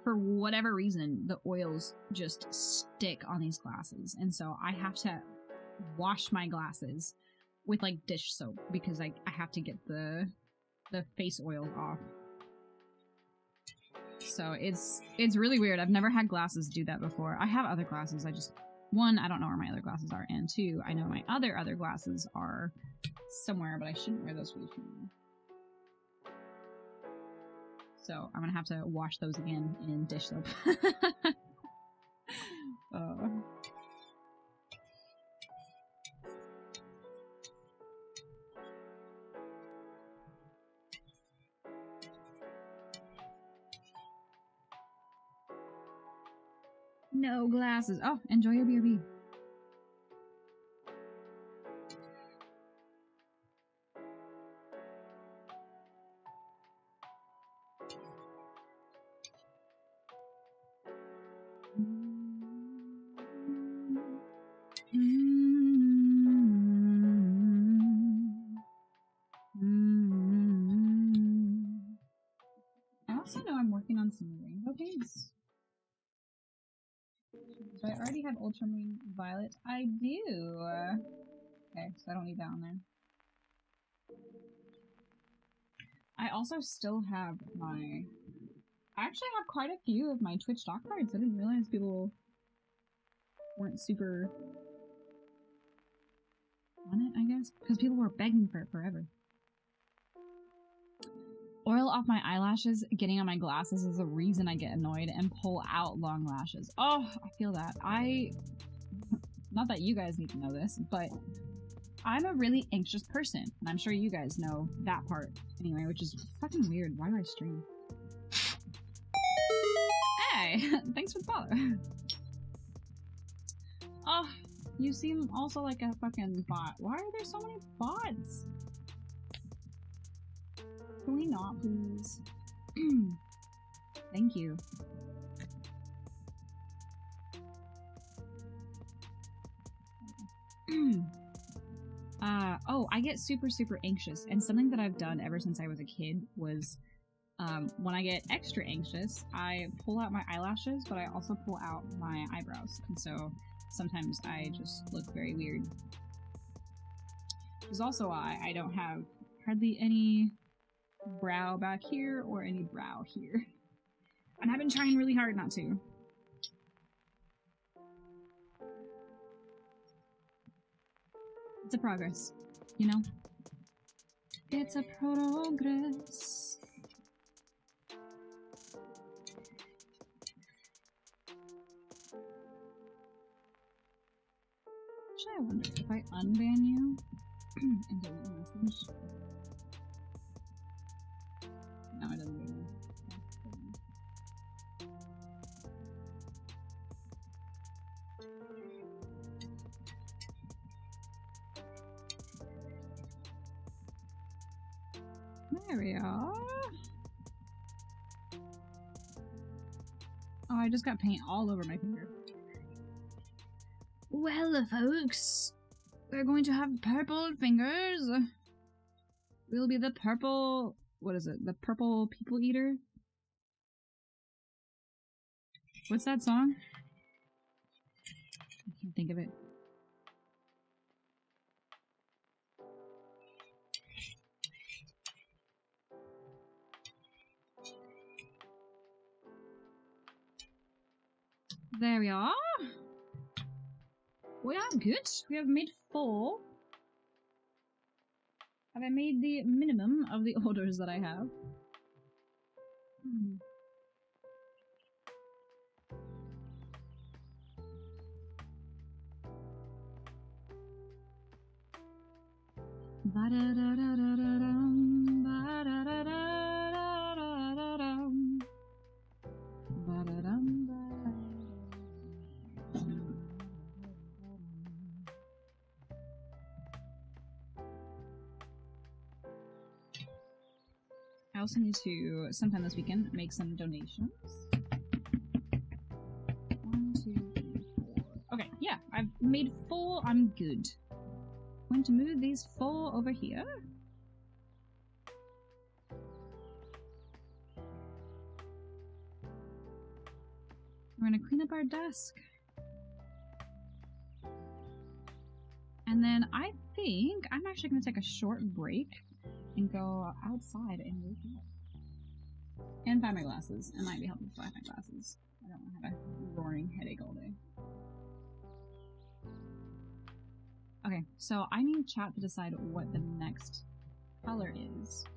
for whatever reason, the oils just stick on these glasses. And so I have to wash my glasses with like dish soap because I have to get the face oil off. So it's really weird. I've never had glasses do that before. I have other glasses. One, I don't know where my other glasses are. And two, I know my other glasses are somewhere, but I shouldn't wear those for the funeral. So I'm gonna have to wash those again in dish soap. No glasses. Oh, enjoy your BRB. I also know I'm working on some rainbow paints. So I already have ultramarine violet. I do. Okay, so I don't need that on there. I also still have my... I actually have quite a few of my Twitch doc cards. I didn't realize people weren't super on it, I guess. Because people were begging for it forever. Oil off my eyelashes, getting on my glasses is the reason I get annoyed and pull out long lashes. Oh, I feel that. Not that you guys need to know this, but I'm a really anxious person. And I'm sure you guys know that part anyway, which is fucking weird. Why do I stream? Hey, thanks for the follow. Oh, you seem also like a fucking bot. Why are there so many bots? Can we not, please? Thank you. Oh, I get super anxious, and something that I've done ever since I was a kid was when I get extra anxious, I pull out my eyelashes, but I also pull out my eyebrows, and so sometimes I just look very weird. Which is also why I don't have hardly any brow back here or any brow here. And I've been trying really hard not to. It's a progress, you know? It's a progress. Actually, I wonder if I unban you and delete the message. No, it doesn't do that. There we are. Oh, I just got paint all over my finger. Well, folks, we're going to have purple fingers. We'll be the purple... What is it? The purple people eater? What's that song? I can't think of it. There we are. We are good. We have made 4. Have I made the minimum of the orders that I have? Ba-da-da-da-da-da-dum, ba-da-da-da-da-da-da-dum, ba-da-dum, I also need to, sometime this weekend, make some donations. 1, 2, 3, 4. Okay, yeah, I've made 4. I'm good. I'm going to move these 4 over here. We're going to clean up our desk. And then I think I'm actually going to take a short break and go outside and wake up. And find my glasses. It might be helpful to find my glasses. I don't want to have a roaring headache all day. Okay, so I need chat to decide what the next color is.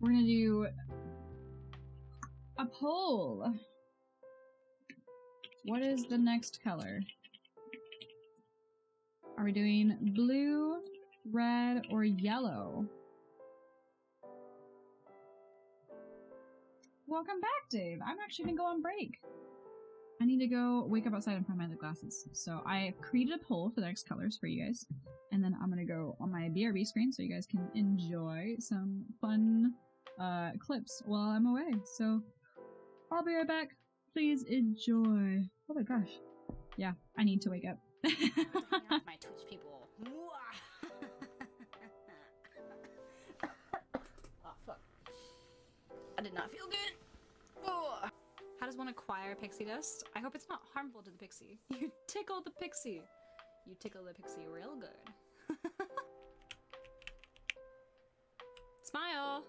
We're gonna do a poll. What is the next color? Are we doing blue, red, or yellow? Welcome back, Dave. I'm actually gonna go on break. I need to go wake up outside and find my other glasses. So I created a poll for the next colors for you guys. And then I'm gonna go on my BRB screen so you guys can enjoy some fun clips while I'm away. So I'll be right back. Please enjoy. Oh my gosh. Yeah, I need to wake up. My Twitch people. Oh, fuck. I did not feel good. Oh. How does one acquire pixie dust? I hope it's not harmful to the pixie. You tickle the pixie. You tickle the pixie real good. Smile.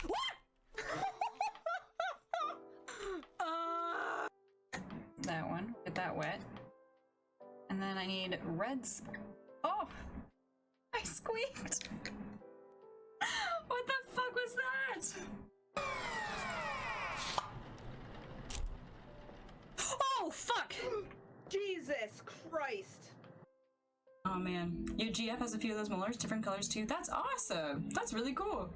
What? That one. Get that wet. And then I need reds. Oh! I squeaked! What the fuck was that? Oh, fuck! Jesus Christ! Oh man, your GF has a few of those molars, different colors too. That's awesome! That's really cool!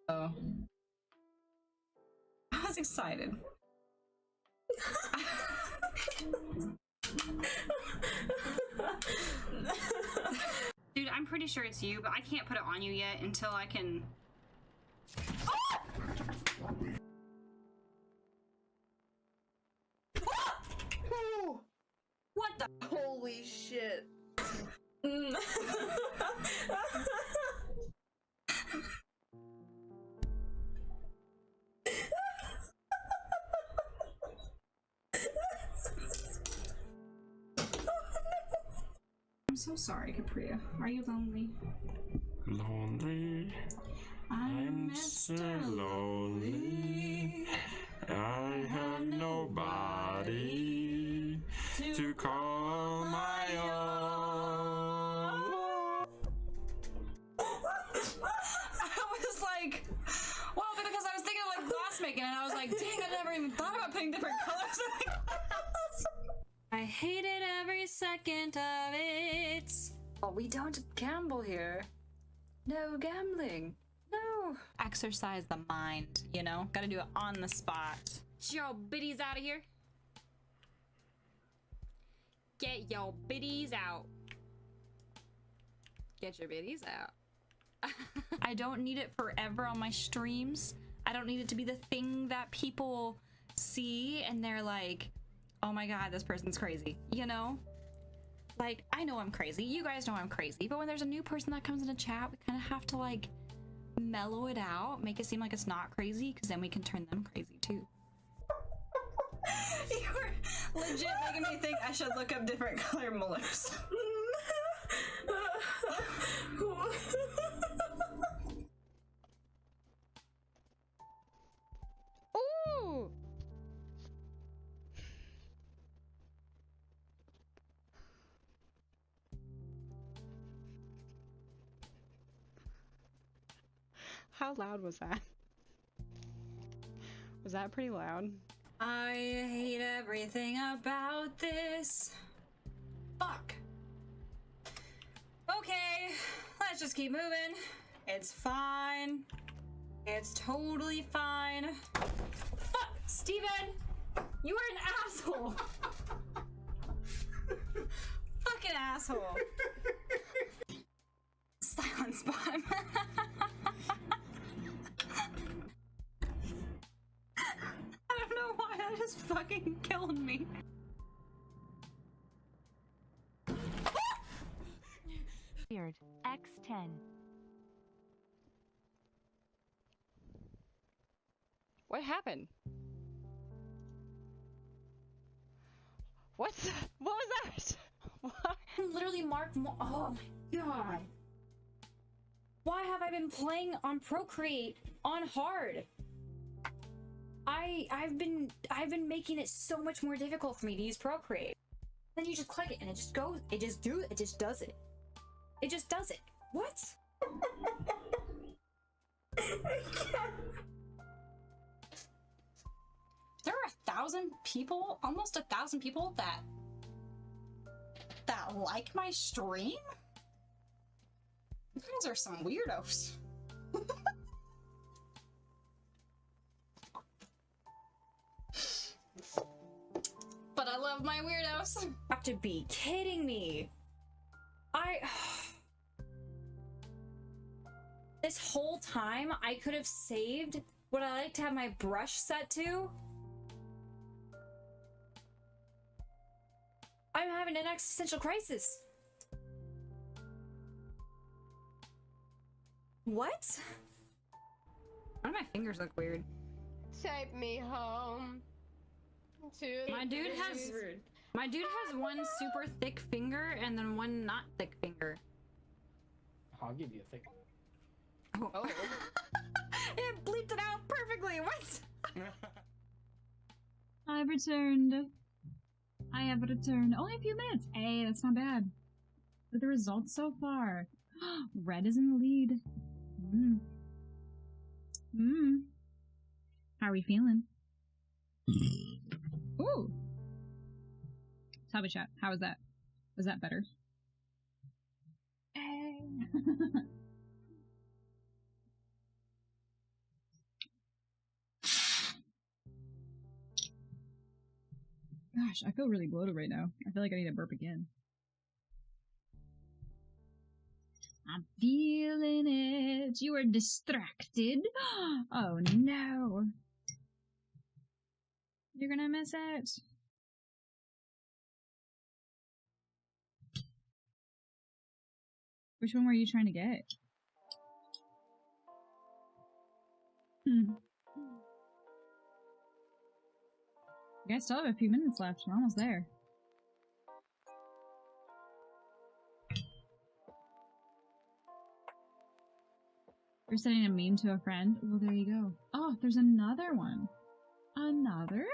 Oh. I was excited. Dude, I'm pretty sure it's you, but I can't put it on you yet until I can... Oh! What the? Holy shit. I'm so sorry, Capria. Are you lonely? Lonely. I'm Mr. Lonely. I have nobody to call my own. I was like, well, because I was thinking of like glass making, and I was like, dang, I never even thought about putting different colors in the glass. I hated every second of it. Oh, we don't gamble here. No gambling. No. Exercise the mind, you know? Gotta do it on the spot. Get your biddies out of here. Get your biddies out. Get your biddies out. I don't need it forever on my streams. I don't need it to be the thing that people see and they're like, oh my god, this person's crazy, you know? Like, I know I'm crazy. You guys know I'm crazy. But when there's a new person that comes in a chat, we kind of have to, like, mellow it out, make it seem like it's not crazy, because then we can turn them crazy, too. You were legit making me think I should look up different color molars. Ooh! How loud was that? Was that pretty loud? I hate everything about this. Fuck. Okay, let's just keep moving. It's fine. It's totally fine. Fuck, Steven! You are an asshole! Fucking asshole. Silence bomb. I don't know why that just fucking killed me. Weird. X10. What happened? What was that? What? I literally marked oh my god. Why have I been playing on Procreate on hard? I've been making it so much more difficult for me to use Procreate. Then you just click it and it just goes, it just does it. It just does it. What? There are 1,000 people, almost 1,000 people that like my stream? You guys are some weirdos. But I love my weirdos. You have to be kidding me. This whole time I could have saved what I like to have my brush set to. I'm having an existential crisis. What? Why do my fingers look weird? Take me home. My dude has one super thick finger and then one not thick finger. I'll give you a thick. Oh. It bleeped it out perfectly. What? I've returned. I have returned. Only a few minutes. Hey, that's not bad. Look at the results so far. Red is in the lead. How are we feeling? Ooh. Tell chat. How was that? Was that better? Hey. Gosh, I feel really bloated right now. I feel like I need to burp again. I'm feeling it. You are distracted. Oh no. You're gonna miss it. Which one were you trying to get? You guys still have a few minutes left. We're almost there. You're sending a meme to a friend? Well, there you go. Oh, there's another one. Another?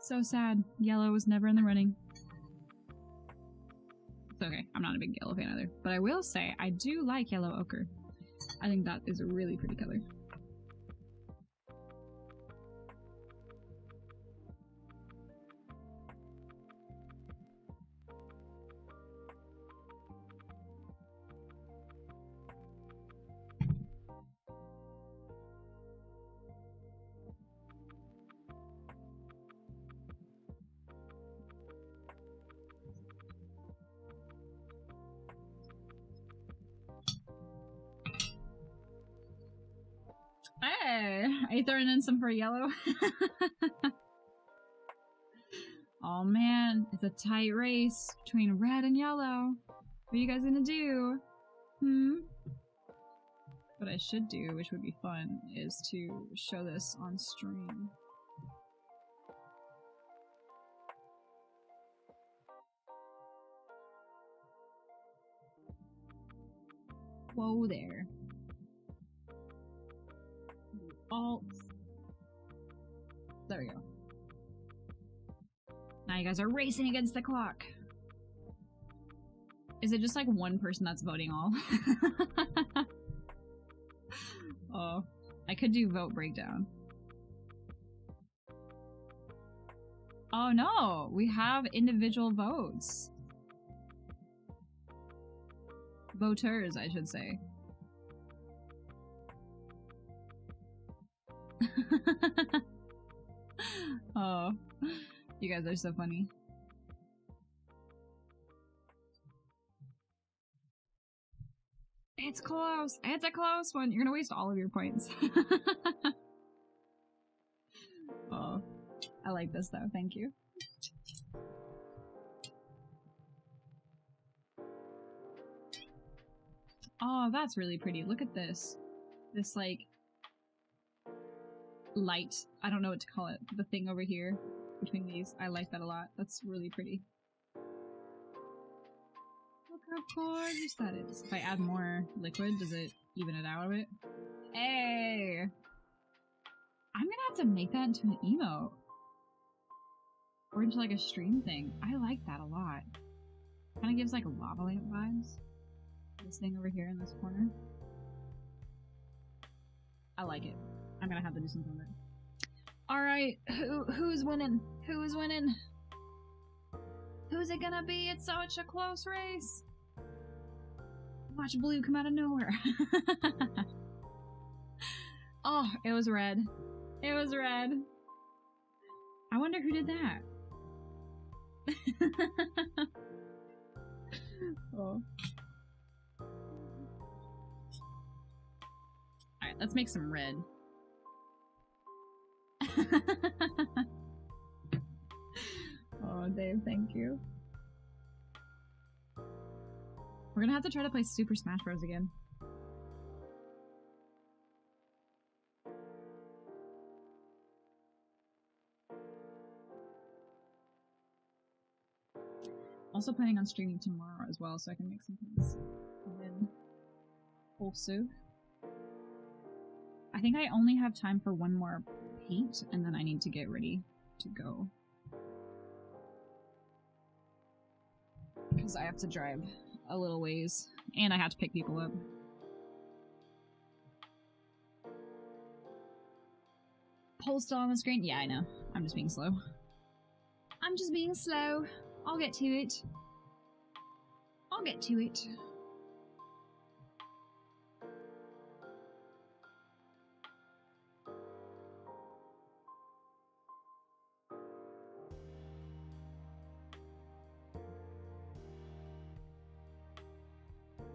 So sad. Yellow was never in the running. It's okay. I'm not a big yellow fan either. But I will say, I do like yellow ochre. I think that is a really pretty color. Hey, are you throwing in some for yellow? Oh man, it's a tight race between red and yellow. What are you guys gonna do? What I should do, which would be fun, is to show this on stream. Whoa there. Alt. There we go. Now you guys are racing against the clock. Is it just like one person that's voting all? Oh, I could do vote breakdown. Oh no, we have individual votes. Voters, I should say. Oh, you guys are so funny. It's close. It's a close one. You're gonna waste all of your points. Oh, I like this though. Thank you. Oh, that's really pretty. Look at this. This like light. I don't know what to call it. The thing over here between these. I like that a lot. That's really pretty. Look how gorgeous that is. If I add more liquid, does it even it out a bit? Hey! I'm gonna have to make that into an emote. Or into like a stream thing. I like that a lot. Kinda gives like lava lamp vibes. This thing over here in this corner. I like it. I'm gonna have to do something with it. Alright, who's winning? Who's winning? Who's it gonna be? It's such a close race. Watch blue come out of nowhere. Oh, it was red. It was red. I wonder who did that. Oh. Alright, let's make some red. Oh, Dave, thank you. We're gonna have to try to play Super Smash Bros. Again. Also planning on streaming tomorrow as well, so I can make some things. And then also, I think I only have time for one more paint, and then I need to get ready to go. Because I have to drive a little ways, and I have to pick people up. Poll still on the screen? Yeah, I know. I'm just being slow. I'm just being slow. I'll get to it. I'll get to it.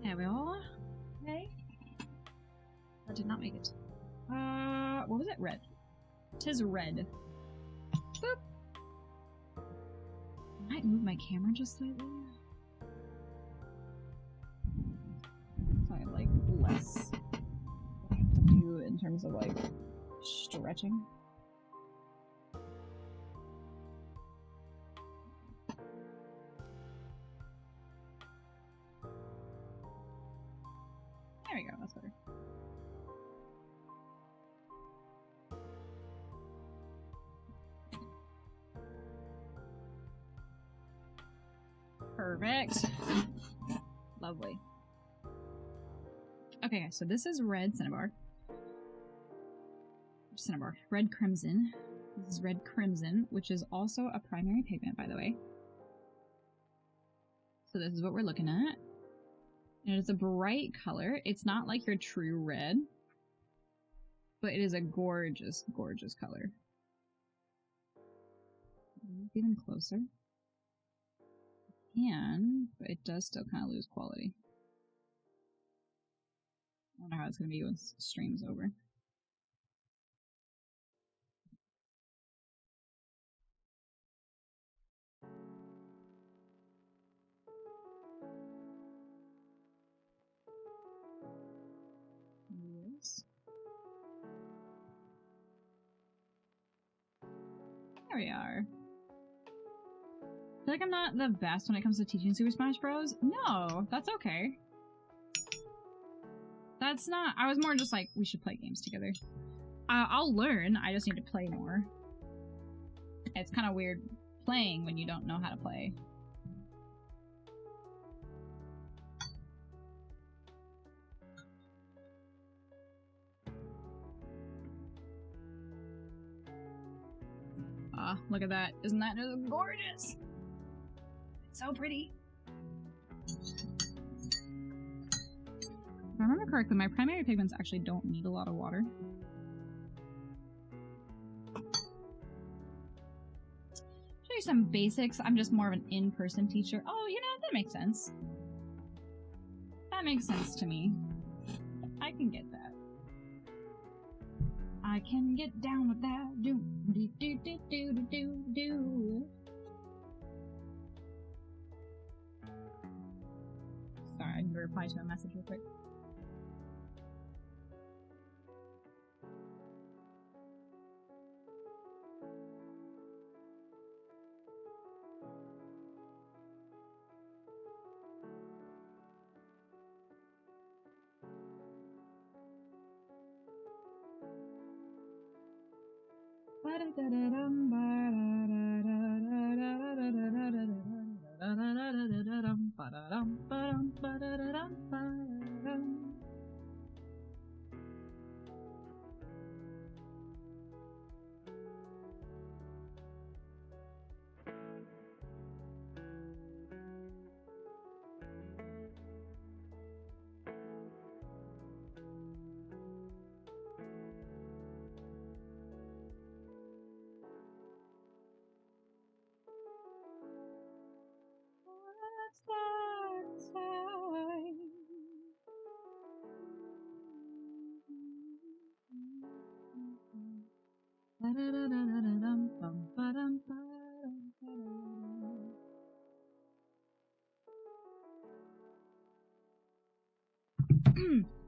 There we are. Okay. That did not make it. What was it? Red. 'Tis red. Boop. I might move my camera just slightly. So I have like less I have to do in terms of like stretching. There we go, that's better. Perfect. Lovely. Okay, so this is red cinnabar. Cinnabar. Red crimson. This is red crimson, which is also a primary pigment, by the way. So this is what we're looking at. And it is a bright color. It's not like your true red, but it is a gorgeous, gorgeous color. Move even closer. But it does still kind of lose quality. I wonder how it's gonna be once stream's over. Yes. There we are. I feel like I'm not the best when it comes to teaching Super Smash Bros. No, that's okay. That's not. I was more just like, we should play games together. I'll learn. I just need to play more. It's kind of weird playing when you don't know how to play. Ah, look at that. Isn't that just gorgeous? It's so pretty. If I remember correctly, my primary pigments actually don't need a lot of water. Show you some basics. I'm just more of an in-person teacher. Oh, you know, that makes sense. That makes sense to me. I can get that. I can get down with that. Do do do do do do do. Sorry, I need to reply to a message real quick.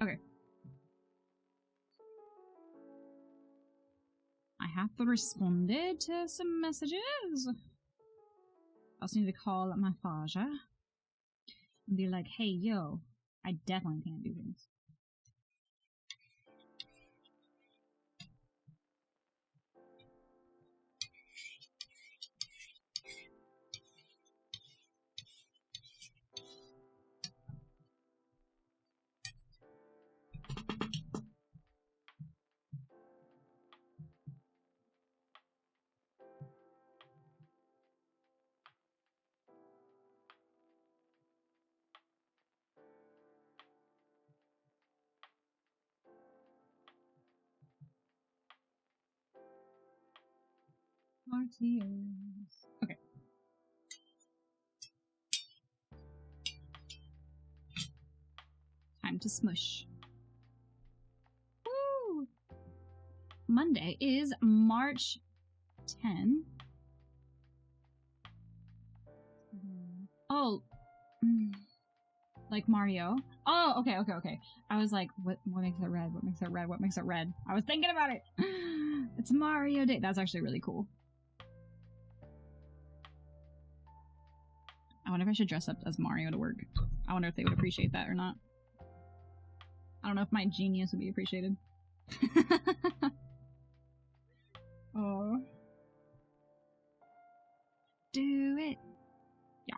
Okay. I have responded to some messages. I also need to call my father and be like, hey, yo, I definitely can't do this. Okay. Time to smush. Woo! Monday is March 10. Oh. Like Mario. Oh, okay. I was like, what makes it red? What makes it red? What makes it red? I was thinking about it. It's Mario Day. That's actually really cool. I wonder if I should dress up as Mario to work. I wonder if they would appreciate that or not. I don't know if my genius would be appreciated. Oh. Do it. Yeah.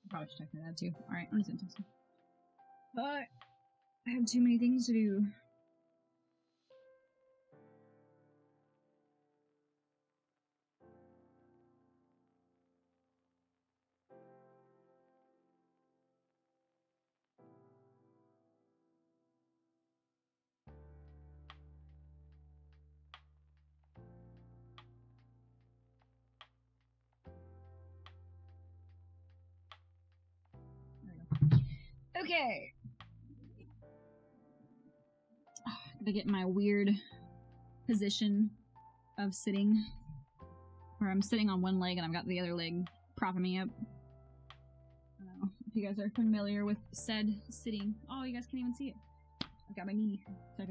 Probably should check that too. Alright, I'm just gonna text him. But I have too many things to do. Okay. Gotta get my weird position of sitting, where I'm sitting on one leg and I've got the other leg propping me up. I don't know if you guys are familiar with said sitting. Oh, you guys can't even see it. I've got my knee type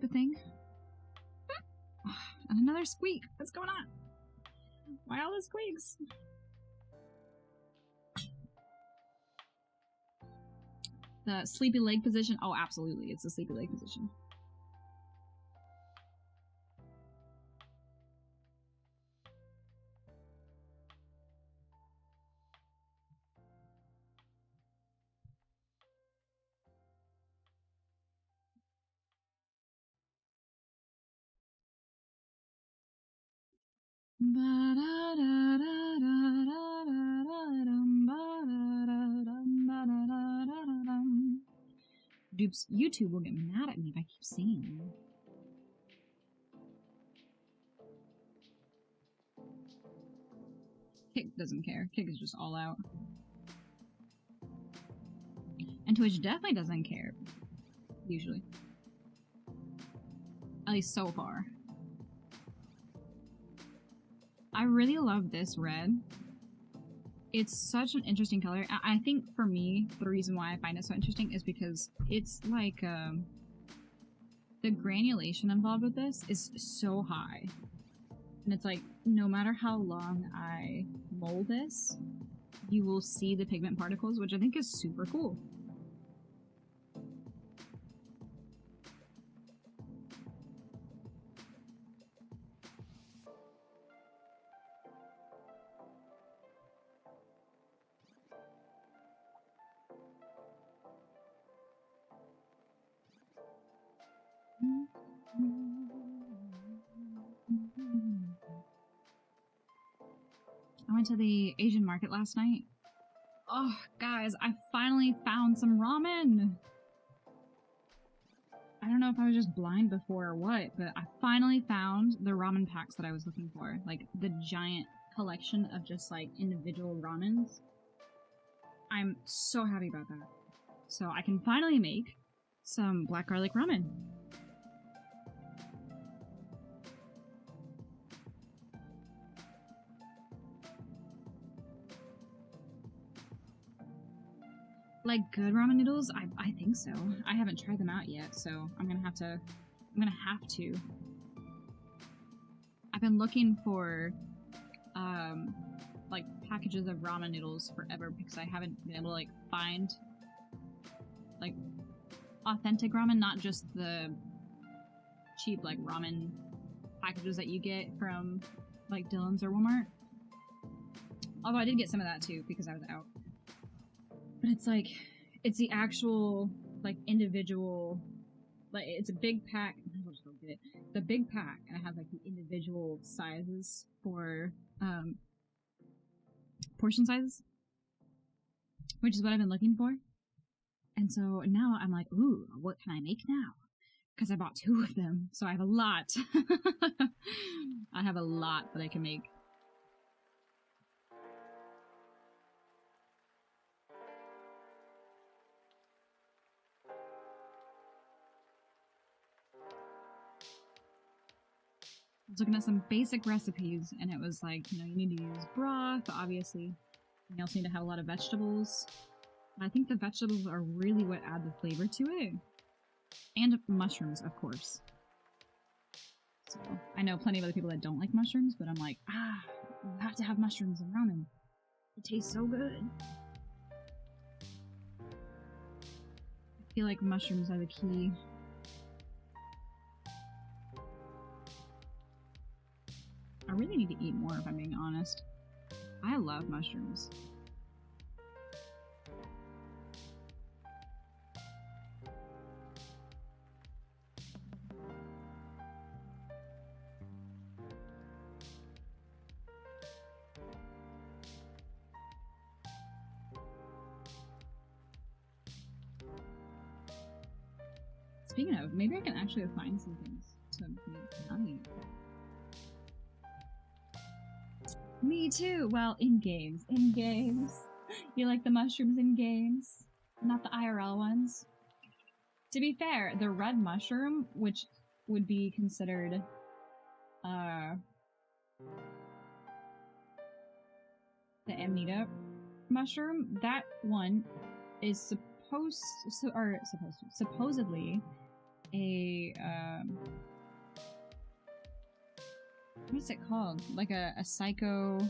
of thing. And another squeak. What's going on? Why all the squeaks? The sleepy leg position. Oh, absolutely. It's the sleepy leg position. YouTube will get mad at me if I keep singing. Kick doesn't care. Kick is just all out. And Twitch definitely doesn't care. Usually. At least so far. I really love this red. It's such an interesting color. I think for me, the reason why I find it so interesting is because it's like, the granulation involved with this is so high. And it's like, no matter how long I mold this, you will see the pigment particles, which I think is super cool. I went to the Asian market last night. Oh, guys, I finally found some ramen! I don't know if I was just blind before or what, but I finally found the ramen packs that I was looking for. Like, the giant collection of just, like, individual ramens. I'm so happy about that. So I can finally make some black garlic ramen. Like good ramen noodles? I think so. I haven't tried them out yet, so I'm gonna have to. I've been looking for, like packages of ramen noodles forever because I haven't been able to like find, like, authentic ramen, not just the cheap like ramen packages that you get from like Dillon's or Walmart. Although I did get some of that too because I was out. But it's like, it's the actual, like, individual, like, it's a big pack. I'll just go get it. The big pack, and it has, like, the individual sizes for, portion sizes. Which is what I've been looking for. And so now I'm like, ooh, what can I make now? Because I bought 2 of them, so I have a lot. I have a lot that I can make. I was looking at some basic recipes, and it was like, you know, you need to use broth, obviously. You also need to have a lot of vegetables. I think the vegetables are really what add the flavor to it. And mushrooms, of course. So, I know plenty of other people that don't like mushrooms, but I'm like, you have to have mushrooms in ramen. It tastes so good. I feel like mushrooms are the key. I really need to eat more if I'm being honest. I love mushrooms. Speaking of, maybe I can actually find some things to make honey. Me too! Well, in games. In games. You like the mushrooms in games, not the IRL ones. To be fair, the red mushroom, which would be considered, the Amanita mushroom, that one is supposedly a, what's it called? Like a psycholytic,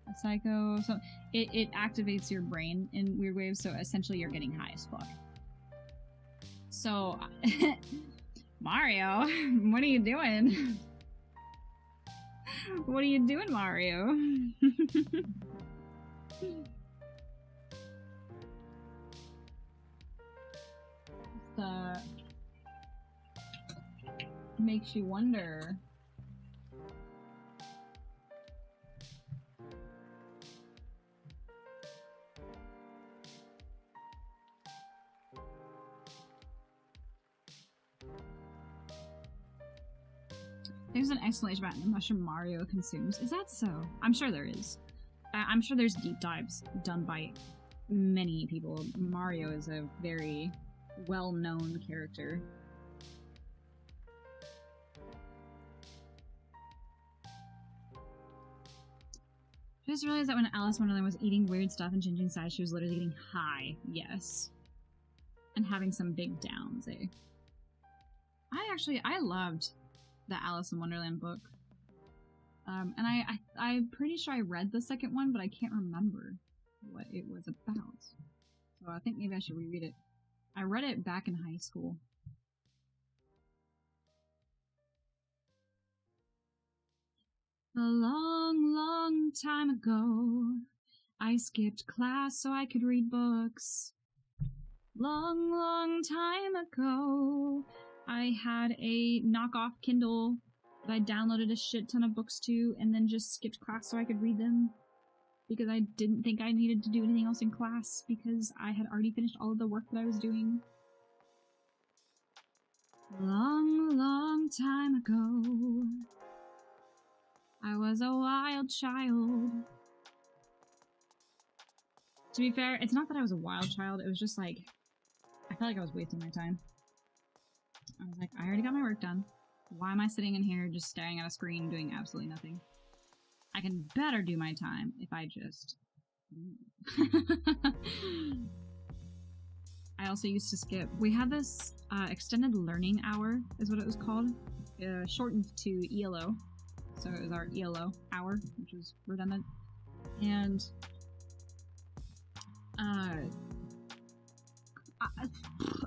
a psycho, so it activates your brain in weird ways, so essentially you're getting high as fuck. So, Mario, what are you doing? What are you doing, Mario? Makes you wonder. There's an explanation about the mushroom Mario consumes. Is that so? I'm sure there is. I'm sure there's deep dives done by many people. Mario is a very well-known character. I just realized that when Alice in Wonderland was eating weird stuff and changing size, she was literally getting high. Yes. And having some big downs, eh? I loved the Alice in Wonderland book. And I'm pretty sure I read the second one, but I can't remember what it was about. So I think maybe I should reread it. I read it back in high school. A long, long time ago, I skipped class so I could read books. Long, long time ago, I had a knockoff Kindle that I downloaded a shit ton of books to and then just skipped class so I could read them. Because I didn't think I needed to do anything else in class because I had already finished all of the work that I was doing. Long, long time ago, I was a wild child. To be fair, it's not that I was a wild child, it was just like, I felt like I was wasting my time. I was like, I already got my work done. Why am I sitting in here just staring at a screen doing absolutely nothing? I can better do my time if I just... I also used to skip. We had this extended learning hour, is what it was called. Shortened to ELO. So it was our ELO hour, which was redundant. And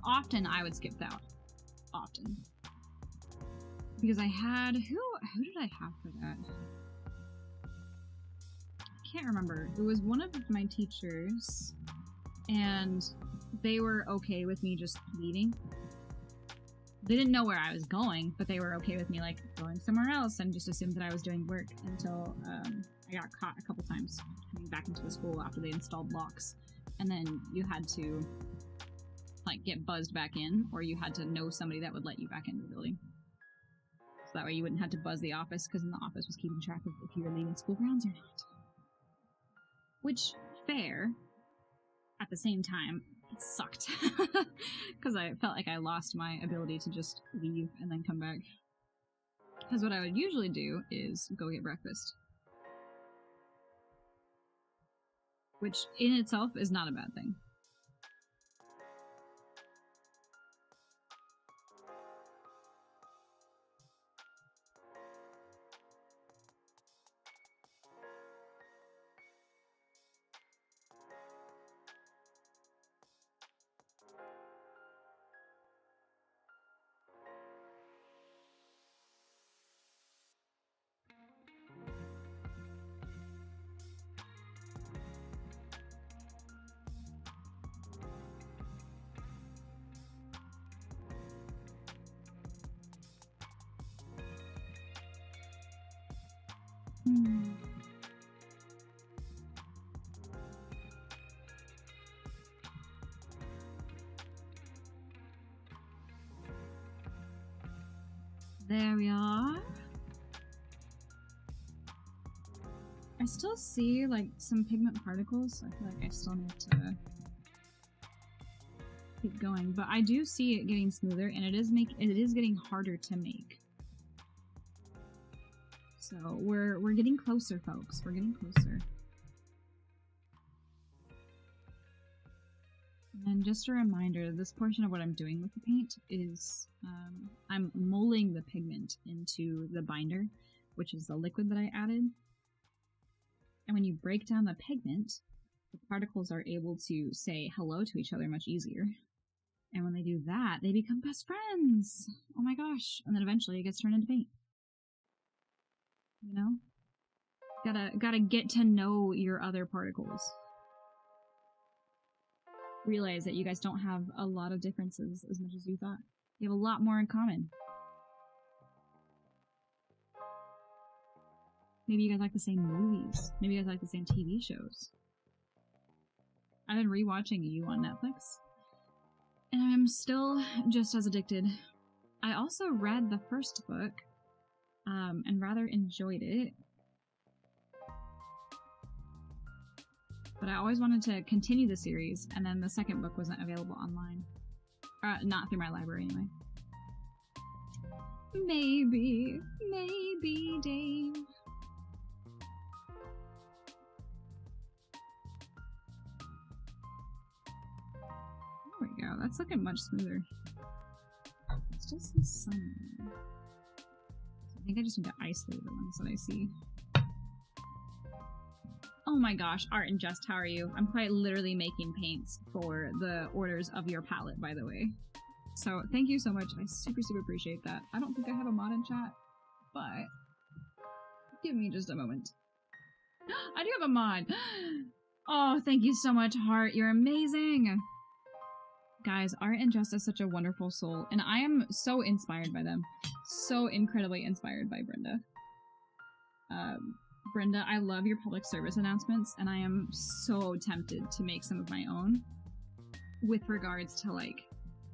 often I would skip that. Often. Because I had... Who did I have for that? I can't remember. It was one of my teachers, and they were okay with me just leaving. They didn't know where I was going, but they were okay with me, like, going somewhere else and just assumed that I was doing work until I got caught a couple times coming back into the school after they installed locks. And then you had to, like, get buzzed back in, or you had to know somebody that would let you back into the building. So that way you wouldn't have to buzz the office, because then the office was keeping track of if you were leaving school grounds or not. Which, fair. At the same time, it sucked. Because I felt like I lost my ability to just leave and then come back. Because what I would usually do is go get breakfast. Which, in itself, is not a bad thing. There we are. I still see like some pigment particles, so I feel like I still need to keep going. But I do see it getting smoother, and it is getting harder to make. So we're getting closer, folks. We're getting closer. And just a reminder, this portion of what I'm doing with the paint is I'm molding the pigment into the binder, which is the liquid that I added. And when you break down the pigment, the particles are able to say hello to each other much easier. And when they do that, they become best friends! Oh my gosh. And then eventually it gets turned into paint. You know? Gotta get to know your other particles. Realize that you guys don't have a lot of differences as much as you thought. You have a lot more in common. Maybe you guys like the same movies. Maybe you guys like the same TV shows. I've been rewatching You on Netflix, and I'm still just as addicted. I also read the first book, and rather enjoyed it. But I always wanted to continue the series, and then the second book wasn't available online. Not through my library, anyway. Maybe, Dave. There we go, that's looking much smoother. It's just the sun. I think I just need to isolate the ones that I see. Oh my gosh, Art and Just, how are you? I'm quite literally making paints for the orders of your palette, by the way. So thank you so much. I super appreciate that. I don't think I have a mod in chat, but give me just a moment. I do have a mod. Oh, thank you so much, Heart. You're amazing. Guys, Art and Just is such a wonderful soul, and I am so inspired by them. So incredibly inspired by Brenda. Brenda, I love your public service announcements, and I am so tempted to make some of my own with regards to, like,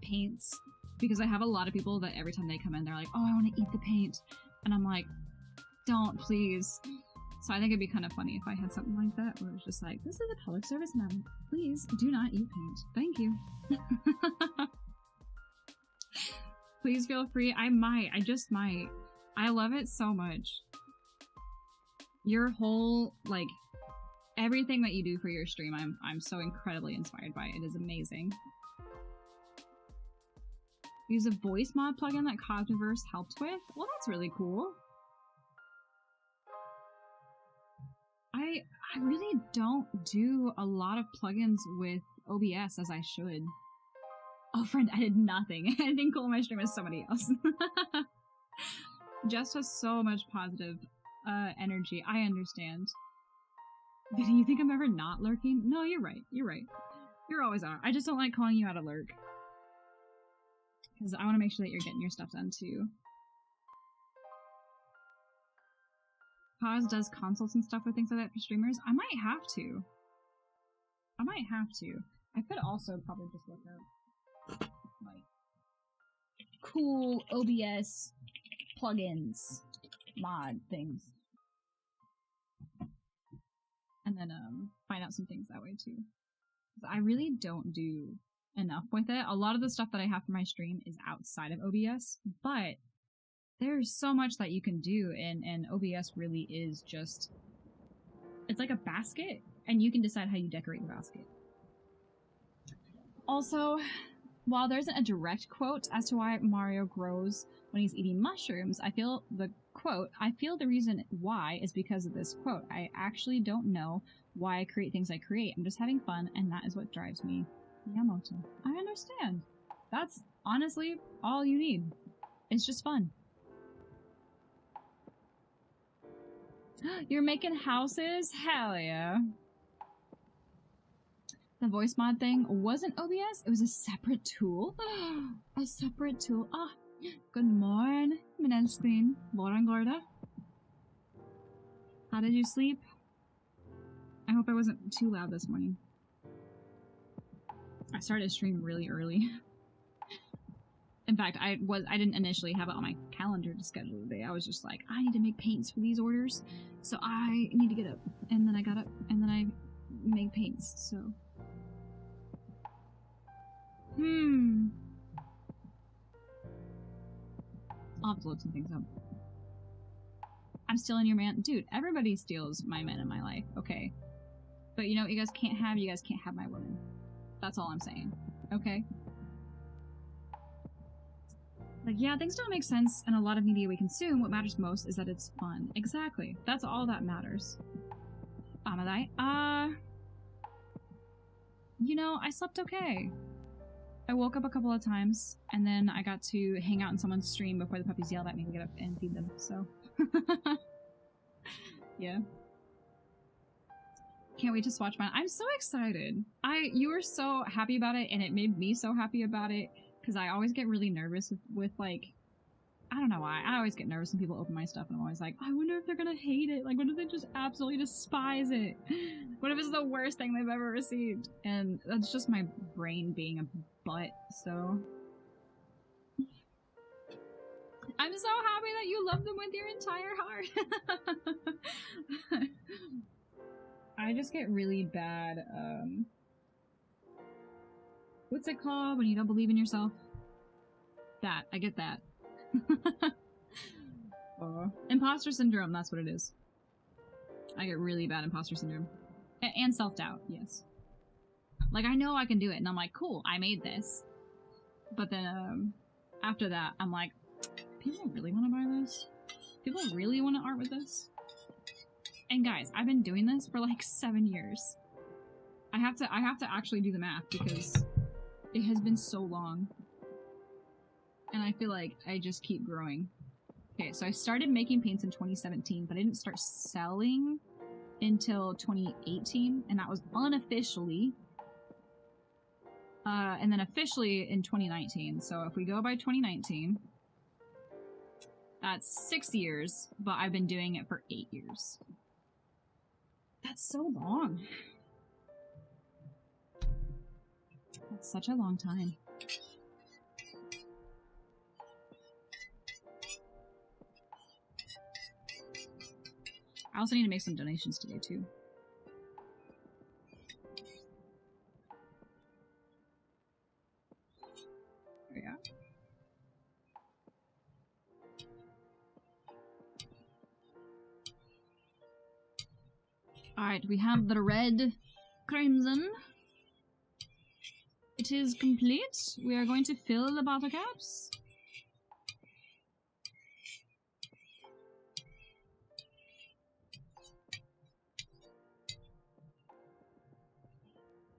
paints, because I have a lot of people that every time they come in, they're like, oh, I want to eat the paint, and I'm like, don't, please. So I think it'd be kind of funny if I had something like that, where it's just like, this is a public service announcement. Please do not eat paint. Thank you. Please feel free. I just might. I love it so much. Your whole, like, everything that you do for your stream, I'm so incredibly inspired by. It is amazing. Use a voice mod plugin that Cosmoverse helped with? Well, that's really cool. I really don't do a lot of plugins with OBS as I should. Oh, friend, I did nothing. I didn't call my stream as somebody else. Jess has so much positive energy. I understand. Do you think I'm ever not lurking? No, you're right. You're right. You're always on. I just don't like calling you out a lurk. Because I want to make sure that you're getting your stuff done too. Pause does consults and stuff with things like that for streamers. I might have to. I could also probably just look up, like, cool OBS plugins, mod things. And then, find out some things that way too. I really don't do enough with it. A lot of the stuff that I have for my stream is outside of OBS, but there's so much that you can do, and OBS really is just, it's like a basket, and you can decide how you decorate the basket. Also, while there isn't a direct quote as to why Mario grows when he's eating mushrooms, I feel the reason why is because of this quote. I actually don't know why I create things I create. I'm just having fun, and that is what drives me. Miyamoto. I understand. That's honestly all you need. It's just fun. You're making houses? Hell yeah. The voice mod thing wasn't OBS, it was a separate tool. A separate tool. Ah, good morning, Minenscreen. Lauren Gorda. How did you sleep? I hope I wasn't too loud this morning. I started stream really early. In fact, I didn't initially have it on my calendar to schedule today. I was just like, I need to make paints for these orders, so I need to get up. And then I got up, and then I made paints, so. I'll have to load some things up. I'm stealing your man. Dude, everybody steals my men in my life, okay? But you know what you guys can't have? You guys can't have my women. That's all I'm saying, okay? Like, yeah, things don't make sense in a lot of media we consume. What matters most is that it's fun. Exactly. That's all that matters. Amadai, you know, I slept okay. I woke up a couple of times, and then I got to hang out in someone's stream before the puppies yelled at me to get up and feed them, so. Yeah. Can't wait to swatch mine. I'm so excited. You were so happy about it, and it made me so happy about it. Because I always get really nervous with, like, I don't know why. I always get nervous when people open my stuff, and I'm always like, I wonder if they're gonna hate it. Like, what if they just absolutely despise it? What if it's the worst thing they've ever received? And that's just my brain being a butt, so. I'm so happy that you love them with your entire heart. I just get really bad, what's it called when you don't believe in yourself? That. I get that. Imposter syndrome, that's what it is. I get really bad imposter syndrome. And self-doubt, yes. Like, I know I can do it, and I'm like, cool, I made this. But then, after that, I'm like, people really want to buy this? People really want to art with this? And guys, I've been doing this for like 7 years. I have to actually do the math because it has been so long. And I feel like I just keep growing. Okay, so I started making paints in 2017, but I didn't start selling until 2018, and that was unofficially. And then officially in 2019. So if we go by 2019, that's 6 years, but I've been doing it for 8 years. That's so long. That's such a long time. I also need to make some donations today, too. There we go. Alright, we have the red crimson. It is complete. We are going to fill the bottle caps.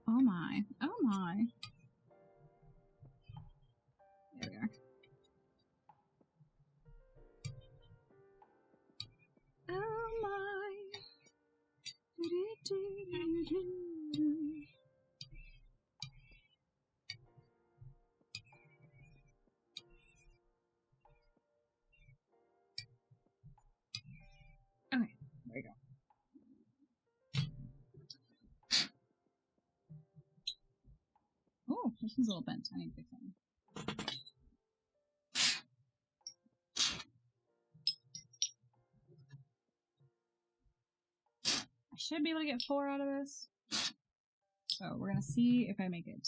Oh my. Oh my. There we are. Oh my. Okay, there we go. Oh, this one's a little bent. I need to fix that one. I should be able to get 4 out of this. So we're gonna see if I make it.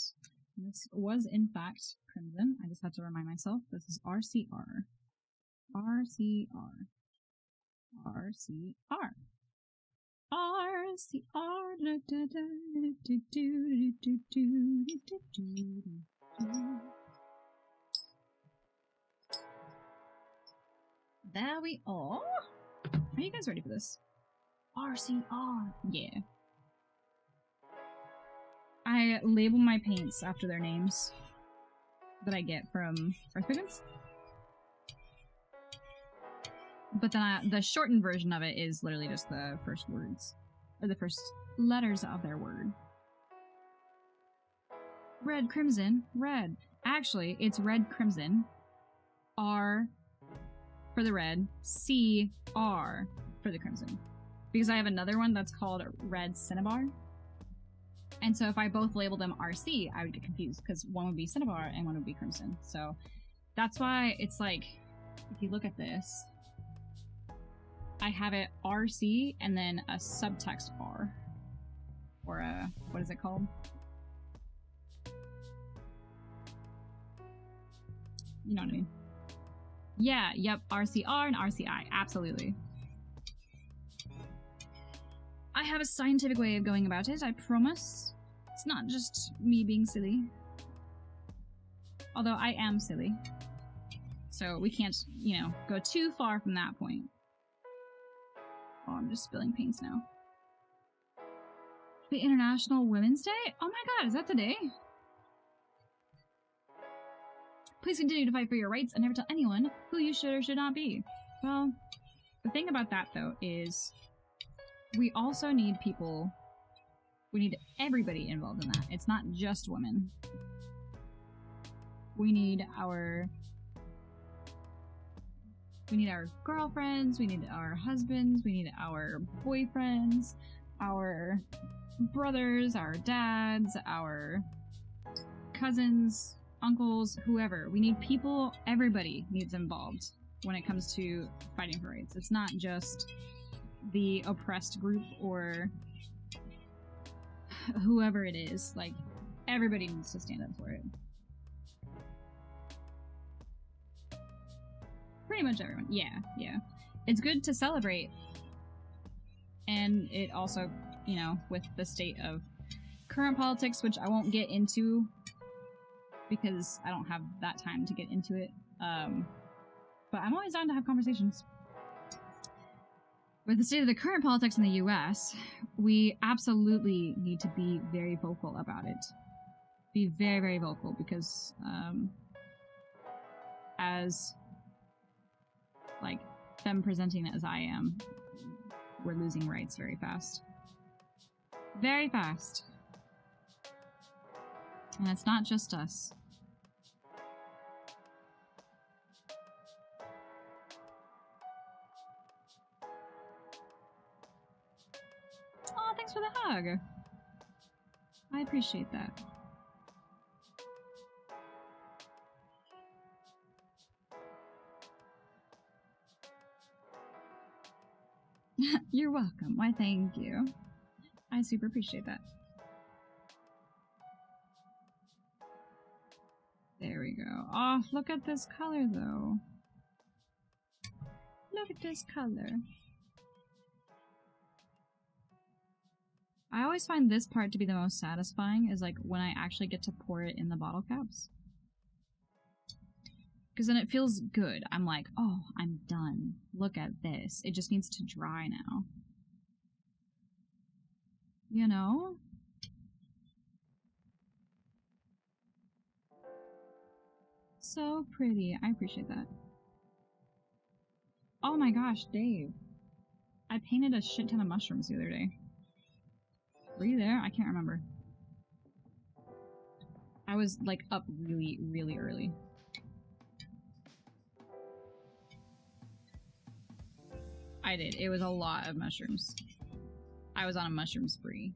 This was in fact crimson. I just have to remind myself this is RCR. RCR. RCR. RCR. There we are. Are you guys ready for this? RCR. Yeah. I label my paints after their names that I get from Earth Pigments. But then the shortened version of it is literally just the first words, or the first letters of their word. Red, crimson, red. Actually, it's red, crimson. R for the red, C, R for the crimson. Because I have another one that's called Red Cinnabar. And so if I both labeled them RC, I would get confused because one would be Cinnabar and one would be Crimson. So That's why it's like, if you look at this, I have it RC and then a subtext R. Or a, what is it called? You know what I mean? Yeah, yep, RCR and RCI, absolutely. I have a scientific way of going about it, I promise. It's not just me being silly. Although I am silly. So we can't, you know, go too far from that point. Oh, I'm just spilling paints now. The International Women's Day? Oh my god, is that today? Please continue to fight for your rights and never tell anyone who you should or should not be. Well, the thing about that, though, is we also need people. We need everybody involved in that. It's not just women. We need our girlfriends, we need our husbands, we need our boyfriends, our brothers, our dads, our cousins, uncles, whoever. We need people, everybody needs involved when it comes to fighting for rights. It's not just the oppressed group or whoever it is. Like, everybody needs to stand up for it. Pretty much everyone. Yeah, yeah. It's good to celebrate. And it also, you know, with the state of current politics, which I won't get into because I don't have that time to get into it. But I'm always down to have conversations. With the state of the current politics in the US, we absolutely need to be very vocal about it. Be very, very vocal because, as, like, them presenting it as I am, we're losing rights very fast. Very fast. And it's not just us. Oh, thanks for the hug. I appreciate that. You're welcome. Why, thank you. I super appreciate that. There we go. Oh, look at this color, though. Look at this color. I always find this part to be the most satisfying, is like when I actually get to pour it in the bottle caps. Because then it feels good. I'm like, oh, I'm done. Look at this. It just needs to dry now. You know? So pretty. I appreciate that. Oh my gosh, Dave. I painted a shit ton of mushrooms the other day. Were you there? I can't remember. I was like up really, really early. I did. It was a lot of mushrooms. I was on a mushroom spree.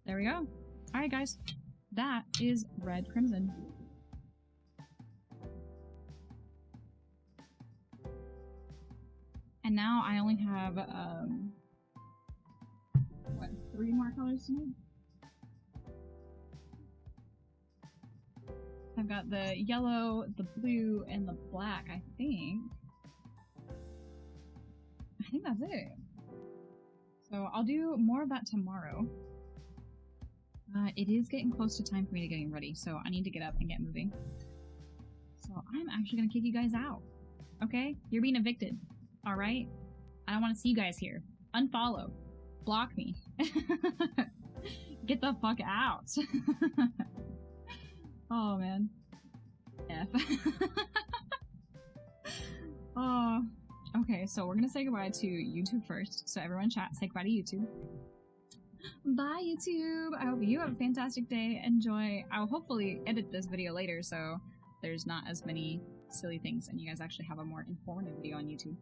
There we go. Alright guys. That is Red Crimson. And now I only have, what, 3 more colors to make? I've got the yellow, the blue, and the black, I think. I think that's it. So I'll do more of that tomorrow. It is getting close to time for me to getting ready, so I need to get up and get moving. So I'm actually gonna kick you guys out. Okay? You're being evicted. Alright? I don't want to see you guys here. Unfollow. Block me. Get the fuck out. Oh, man. F. Oh. Okay, so we're gonna say goodbye to YouTube first. So everyone chat, say goodbye to YouTube. Bye, YouTube! I hope you have a fantastic day. Enjoy. I'll hopefully edit this video later so there's not as many silly things and you guys actually have a more informative video on YouTube.